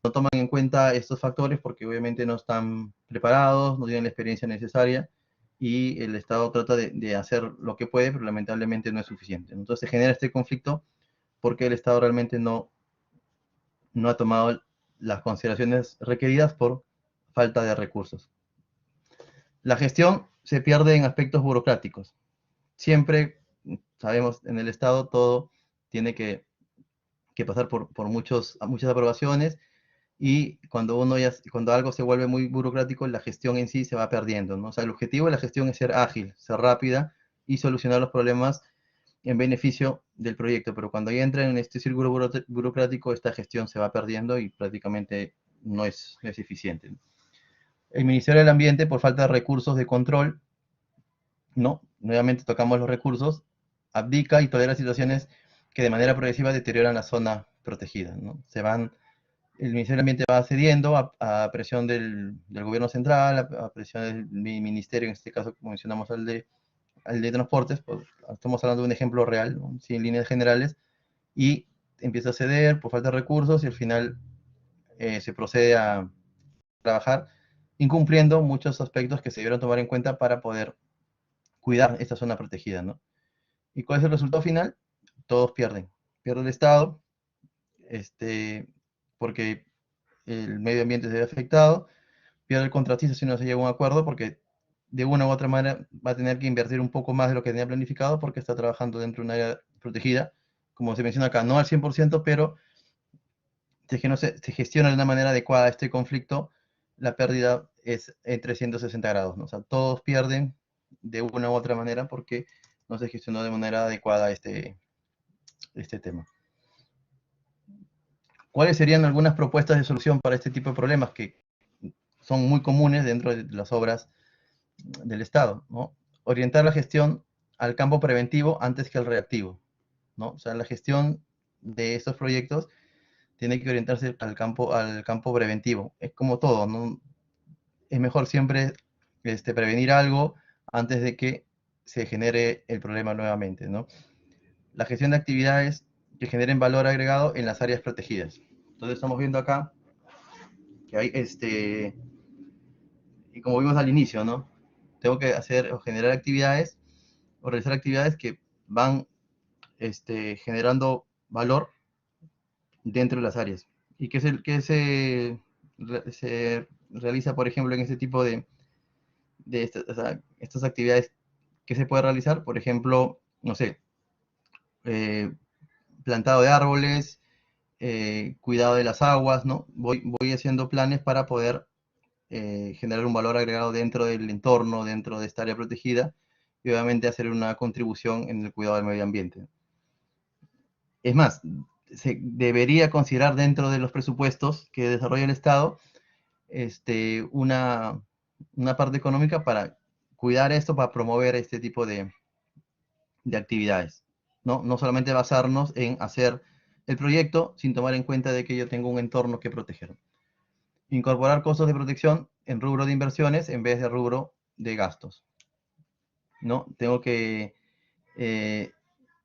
no toman en cuenta estos factores porque obviamente no están preparados, no tienen la experiencia necesaria y el Estado trata de hacer lo que puede, pero lamentablemente no es suficiente. Entonces se genera este conflicto porque el Estado realmente no ha tomado las consideraciones requeridas por falta de recursos. La gestión se pierde en aspectos burocráticos. Siempre, sabemos, en el Estado todo tiene que pasar por muchas aprobaciones y cuando algo se vuelve muy burocrático, la gestión en sí se va perdiendo, ¿no? O sea, el objetivo de la gestión es ser ágil, ser rápida y solucionar los problemas en beneficio del proyecto, pero cuando ya entra en este círculo burocrático, esta gestión se va perdiendo y prácticamente no es eficiente. El Ministerio del Ambiente, por falta de recursos de control, ¿no? Nuevamente tocamos los recursos, abdica y tolera situaciones que de manera progresiva deterioran la zona protegida, ¿no? El Ministerio del Ambiente va cediendo a presión del gobierno central, a presión del ministerio, en este caso, como mencionamos, al de transportes, pues, estamos hablando de un ejemplo real, ¿no? Sí, en líneas generales, y empieza a ceder por falta de recursos y al final se procede a trabajar incumpliendo muchos aspectos que se debieron tomar en cuenta para poder cuidar esta zona protegida, ¿no? ¿Y cuál es el resultado final? Todos pierden. Pierde el Estado, porque el medio ambiente se ve afectado, pierde el contratista si no se llega a un acuerdo, porque de una u otra manera va a tener que invertir un poco más de lo que tenía planificado porque está trabajando dentro de un área protegida, como se menciona acá, no al 100%, pero si es que no se gestiona de una manera adecuada este conflicto, la pérdida es en 360 grados, ¿no? O sea, todos pierden de una u otra manera porque no se gestionó de manera adecuada este tema. ¿Cuáles serían algunas propuestas de solución para este tipo de problemas que son muy comunes dentro de las obras del Estado, ¿no? Orientar la gestión al campo preventivo antes que al reactivo, ¿no? O sea, la gestión de estos proyectos tiene que orientarse al campo preventivo. Es como todo, ¿no? Es mejor siempre prevenir algo antes de que se genere el problema nuevamente, ¿no? La gestión de actividades que generen valor agregado en las áreas protegidas. Entonces estamos viendo acá que hay y como vimos al inicio, ¿no? Tengo que hacer o generar actividades o realizar actividades que van generando valor dentro de las áreas. ¿Y qué se realiza, por ejemplo, en este tipo de o sea, estas actividades que se puede realizar? Por ejemplo, no sé, plantado de árboles, cuidado de las aguas, ¿no? Voy haciendo planes para poder generar un valor agregado dentro del entorno, dentro de esta área protegida, y obviamente hacer una contribución en el cuidado del medio ambiente. Es más, se debería considerar dentro de los presupuestos que desarrolla el Estado una parte económica para cuidar esto, para promover este tipo de actividades, ¿no? No solamente basarnos en hacer el proyecto sin tomar en cuenta de que yo tengo un entorno que proteger. Incorporar costos de protección en rubro de inversiones en vez de rubro de gastos, ¿no? Tengo que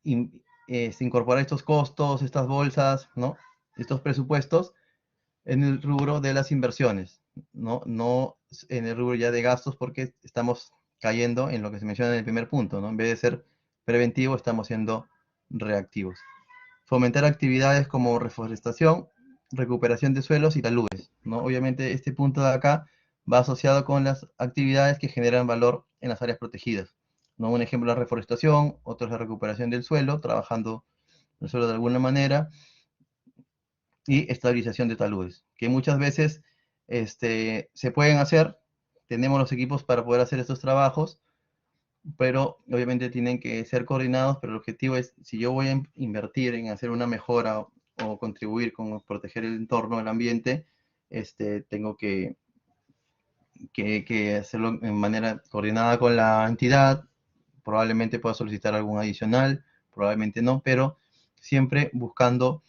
incorporar estos costos, estas bolsas, ¿no? Estos presupuestos en el rubro de las inversiones, no en el rubro ya de gastos, porque estamos cayendo en lo que se menciona en el primer punto, ¿no? En vez de ser preventivo, estamos siendo reactivos. Fomentar actividades como reforestación, recuperación de suelos y taludes, ¿no? Obviamente este punto de acá va asociado con las actividades que generan valor en las áreas protegidas, ¿no? Un ejemplo es la reforestación, otro es la recuperación del suelo, trabajando el suelo de alguna manera, y estabilización de taludes, que muchas veces se pueden hacer, tenemos los equipos para poder hacer estos trabajos, pero obviamente tienen que ser coordinados, pero el objetivo es, si yo voy a invertir en hacer una mejora o contribuir con proteger el entorno, el ambiente, tengo que hacerlo en manera coordinada con la entidad, probablemente pueda solicitar algún adicional, probablemente no, pero siempre buscando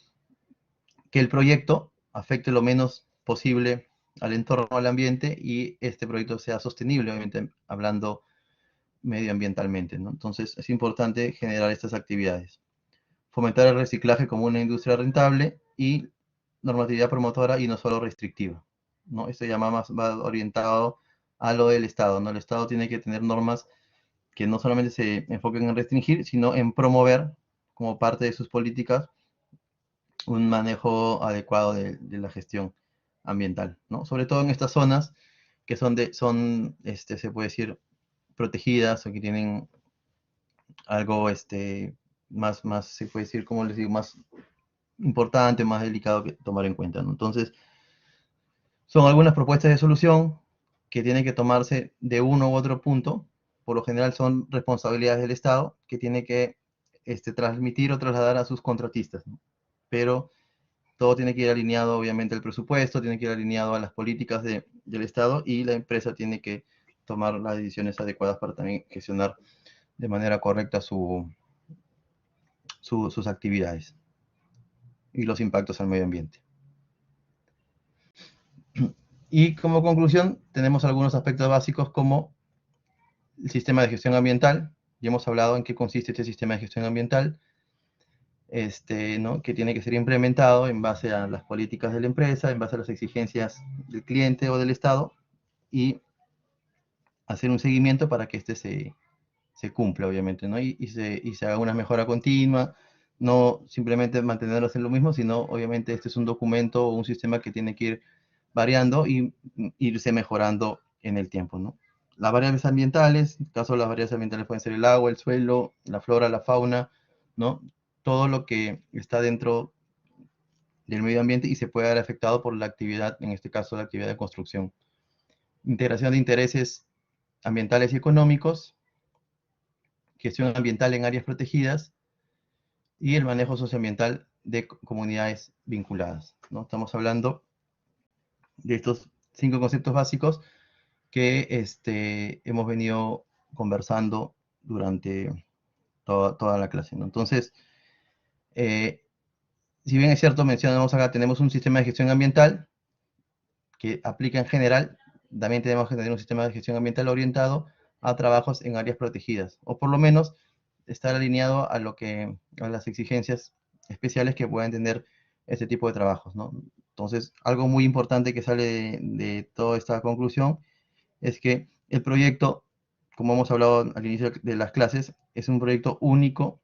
que el proyecto afecte lo menos posible al entorno, al ambiente, y este proyecto sea sostenible, obviamente hablando medioambientalmente, ¿no? Entonces es importante generar estas actividades. Fomentar el reciclaje como una industria rentable y normatividad promotora y no solo restrictiva, ¿no? Esto ya más va orientado a lo del Estado, ¿no? El Estado tiene que tener normas que no solamente se enfoquen en restringir, sino en promover como parte de sus políticas un manejo adecuado de la gestión ambiental, ¿no? Sobre todo en estas zonas que se puede decir, protegidas o que tienen algo más, se puede decir, como les digo, más importante, más delicado que tomar en cuenta, ¿no? Entonces, son algunas propuestas de solución que tienen que tomarse de uno u otro punto. Por lo general son responsabilidades del Estado que tiene que transmitir o trasladar a sus contratistas, ¿no? Pero todo tiene que ir alineado, obviamente, al presupuesto, tiene que ir alineado a las políticas del Estado, y la empresa tiene que tomar las decisiones adecuadas para también gestionar de manera correcta sus actividades y los impactos al medio ambiente. Y como conclusión, tenemos algunos aspectos básicos como el sistema de gestión ambiental. Ya hemos hablado en qué consiste este sistema de gestión ambiental, ¿no? Que tiene que ser implementado en base a las políticas de la empresa, en base a las exigencias del cliente o del Estado, y hacer un seguimiento para que se cumpla, obviamente, ¿no? Y se haga una mejora continua, no simplemente mantenerlos en lo mismo, sino obviamente este es un documento o un sistema que tiene que ir variando y irse mejorando en el tiempo, ¿no? Las variables ambientales, en caso de las variables ambientales pueden ser el agua, el suelo, la flora, la fauna, ¿no? Todo lo que está dentro del medio ambiente y se puede ver afectado por la actividad, en este caso la actividad de construcción. Integración de intereses ambientales y económicos, gestión ambiental en áreas protegidas y el manejo socioambiental de comunidades vinculadas, ¿no? Estamos hablando de estos 5 conceptos básicos que hemos venido conversando durante toda la clase, ¿no? Entonces, si bien es cierto, mencionamos acá, tenemos un sistema de gestión ambiental que aplica en general, también tenemos que tener un sistema de gestión ambiental orientado a trabajos en áreas protegidas, o por lo menos estar alineado a las exigencias especiales que puedan tener este tipo de trabajos, ¿no? Entonces, algo muy importante que sale de toda esta conclusión es que el proyecto, como hemos hablado al inicio de las clases, es un proyecto único,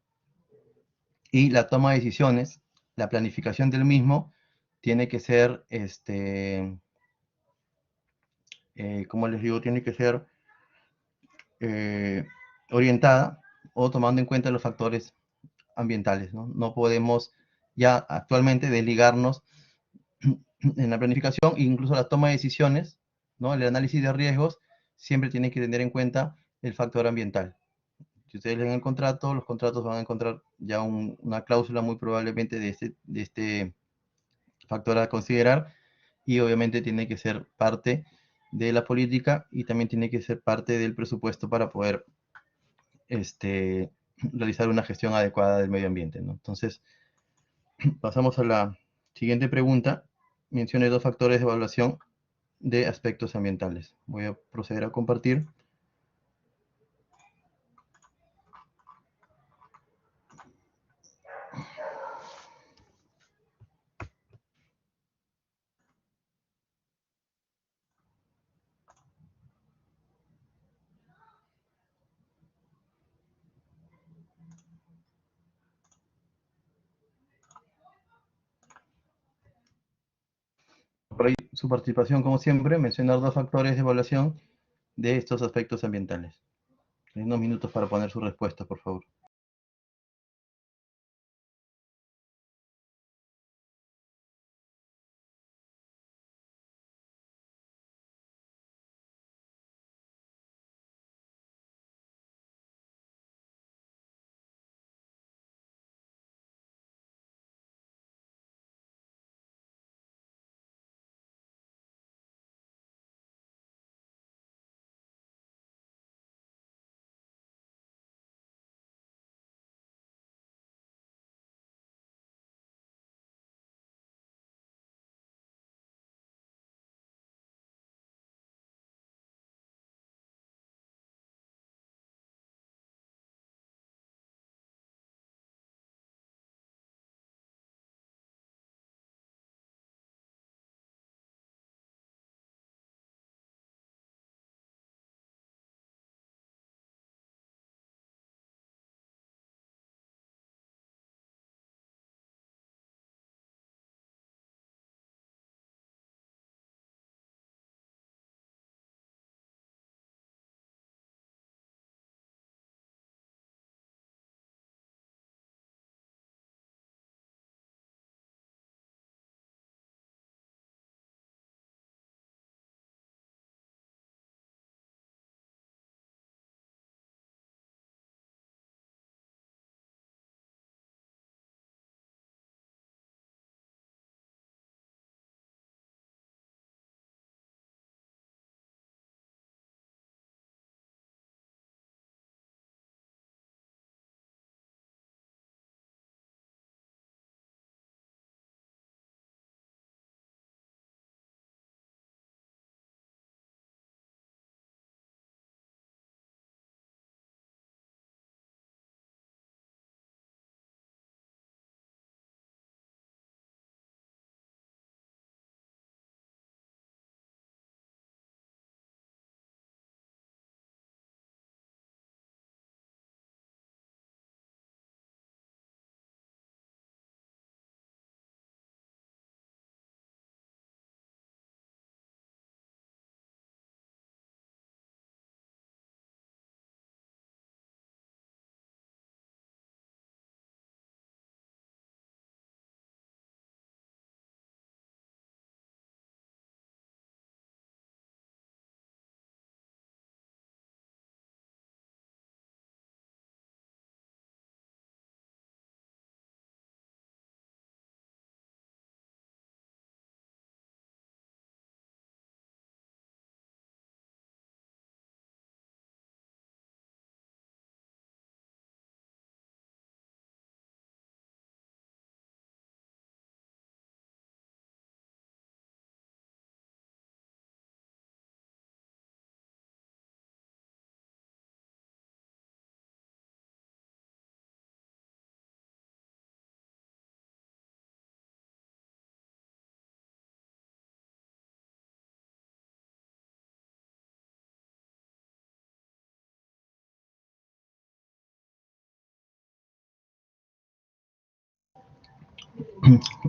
y la toma de decisiones, la planificación del mismo, tiene que ser, como les digo, tiene que ser orientada o tomando en cuenta los factores ambientales, ¿no? No podemos ya actualmente desligarnos en la planificación e incluso la toma de decisiones, ¿no? El análisis de riesgos siempre tiene que tener en cuenta el factor ambiental. Si ustedes leen el contrato, los contratos van a encontrar ya una cláusula muy probablemente de este factor a considerar, y obviamente tiene que ser parte de la política y también tiene que ser parte del presupuesto para poder realizar una gestión adecuada del medio ambiente, ¿no? Entonces, pasamos a la siguiente pregunta. Mencione 2 factores de evaluación de aspectos ambientales. Voy a proceder a compartir. su participación, como siempre, mencionar 2 factores de evaluación de estos aspectos ambientales. Hay unos minutos para poner su respuesta, por favor.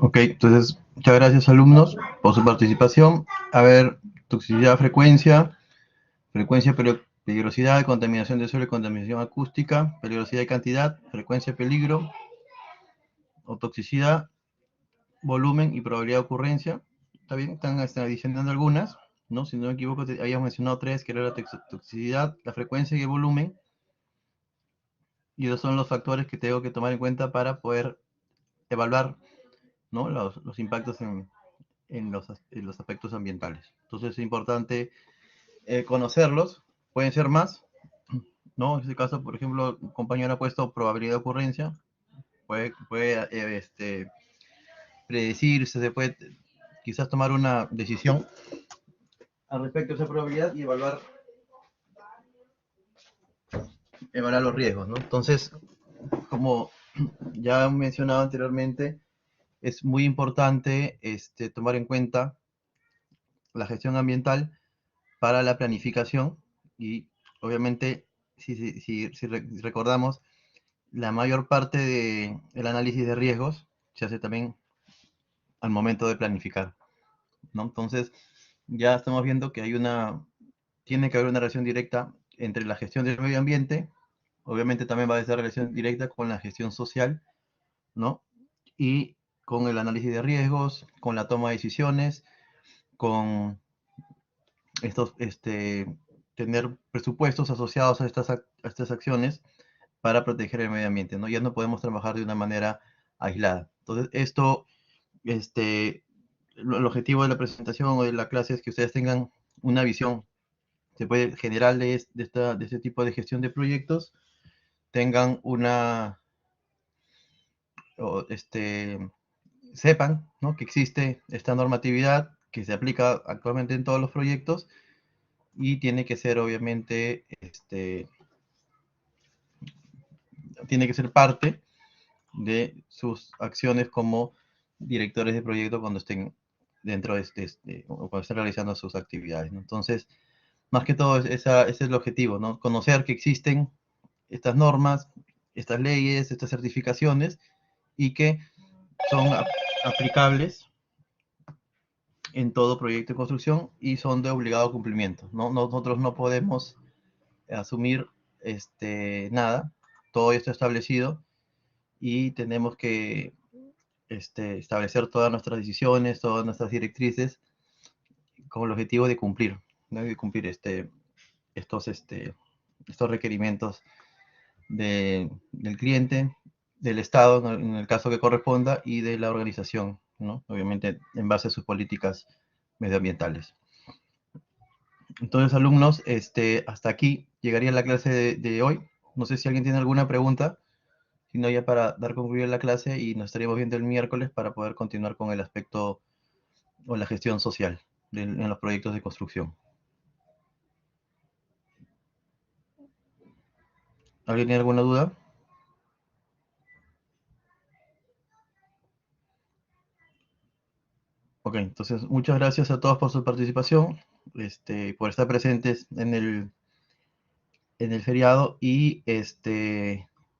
Ok, entonces, muchas gracias, alumnos, por su participación. A ver, toxicidad, frecuencia, peligrosidad, contaminación de suelo y contaminación acústica, peligrosidad y cantidad, frecuencia, peligro, o toxicidad, volumen y probabilidad de ocurrencia. ¿Está bien? Están adicionando algunas, ¿no? Si no me equivoco, habíamos mencionado 3, que era la toxicidad, la frecuencia y el volumen. Y esos son los factores que tengo que tomar en cuenta para poder evaluar, ¿no?, los impactos en los aspectos ambientales. Entonces es importante conocerlos. Pueden ser más, ¿no? En este caso, por ejemplo, un compañero ha puesto probabilidad de ocurrencia. Puede predecirse, se puede quizás tomar una decisión al respecto de esa probabilidad y evaluar los riesgos, ¿no? Entonces, como ya he mencionado anteriormente, es muy importante tomar en cuenta la gestión ambiental para la planificación y obviamente si recordamos, la mayor parte del análisis de riesgos se hace también al momento de planificar. ¿no? Entonces, ya estamos viendo que tiene que haber una relación directa entre la gestión del medio ambiente, obviamente también va a ser relación directa con la gestión social, ¿no? Y con el análisis de riesgos, con la toma de decisiones, con tener presupuestos asociados a estas acciones para proteger el medio ambiente, ¿no? Ya no podemos trabajar de una manera aislada. Entonces, el objetivo de la presentación o de la clase es que ustedes tengan una visión, se puede general de este tipo de gestión de proyectos, tengan sepan, ¿no?, que existe esta normatividad que se aplica actualmente en todos los proyectos y tiene que ser obviamente, tiene que ser parte de sus acciones como directores de proyecto cuando estén dentro de o cuando estén realizando sus actividades, ¿no? Entonces, más que todo, ese es el objetivo, ¿no? Conocer que existen estas normas, estas leyes, estas certificaciones y que son aplicables en todo proyecto de construcción y son de obligado cumplimiento, ¿no? Nosotros no podemos asumir nada, todo esto establecido y tenemos que establecer todas nuestras decisiones, todas nuestras directrices con el objetivo de cumplir, ¿no? De cumplir estos, estos requerimientos del cliente, del Estado, en el caso que corresponda, y de la organización, ¿no? Obviamente en base a sus políticas medioambientales. Entonces, alumnos, hasta aquí llegaría la clase de hoy. No sé si alguien tiene alguna pregunta, si no, ya para dar concluida la clase y nos estaríamos viendo el miércoles para poder continuar con el aspecto o la gestión social en los proyectos de construcción. ¿Alguien tiene alguna duda? Ok, entonces muchas gracias a todos por su participación, por estar presentes en el feriado y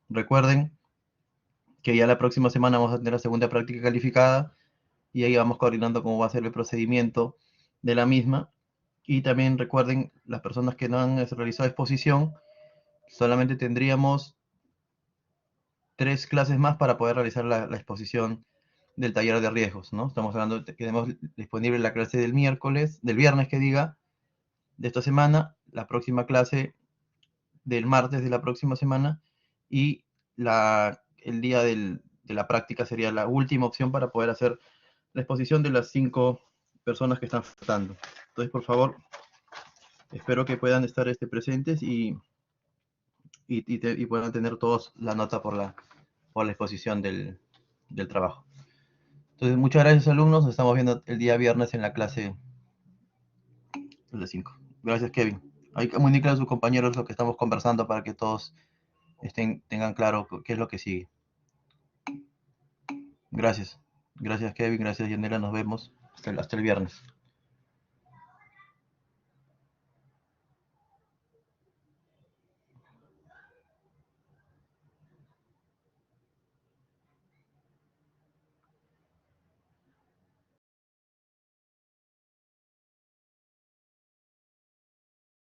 recuerden que ya la próxima semana vamos a tener la segunda práctica calificada y ahí vamos coordinando cómo va a ser el procedimiento de la misma. Y también recuerden, las personas que no han realizado exposición, solamente tendríamos 3 clases más para poder realizar la exposición del taller de riesgos, ¿no? Estamos hablando de que tenemos disponible la clase del viernes que diga, de esta semana, la próxima clase del martes de la próxima semana y el día de la práctica sería la última opción para poder hacer la exposición de las 5 personas que están faltando. Entonces, por favor, espero que puedan estar presentes y puedan tener todos la nota por la exposición del trabajo. Entonces, muchas gracias, alumnos. Nos estamos viendo el día viernes en la clase de las 5. Gracias, Kevin. Ahí comuniquen a sus compañeros lo que estamos conversando para que todos tengan claro qué es lo que sigue. Gracias. Gracias, Kevin. Gracias, Yanela. Nos vemos hasta el viernes.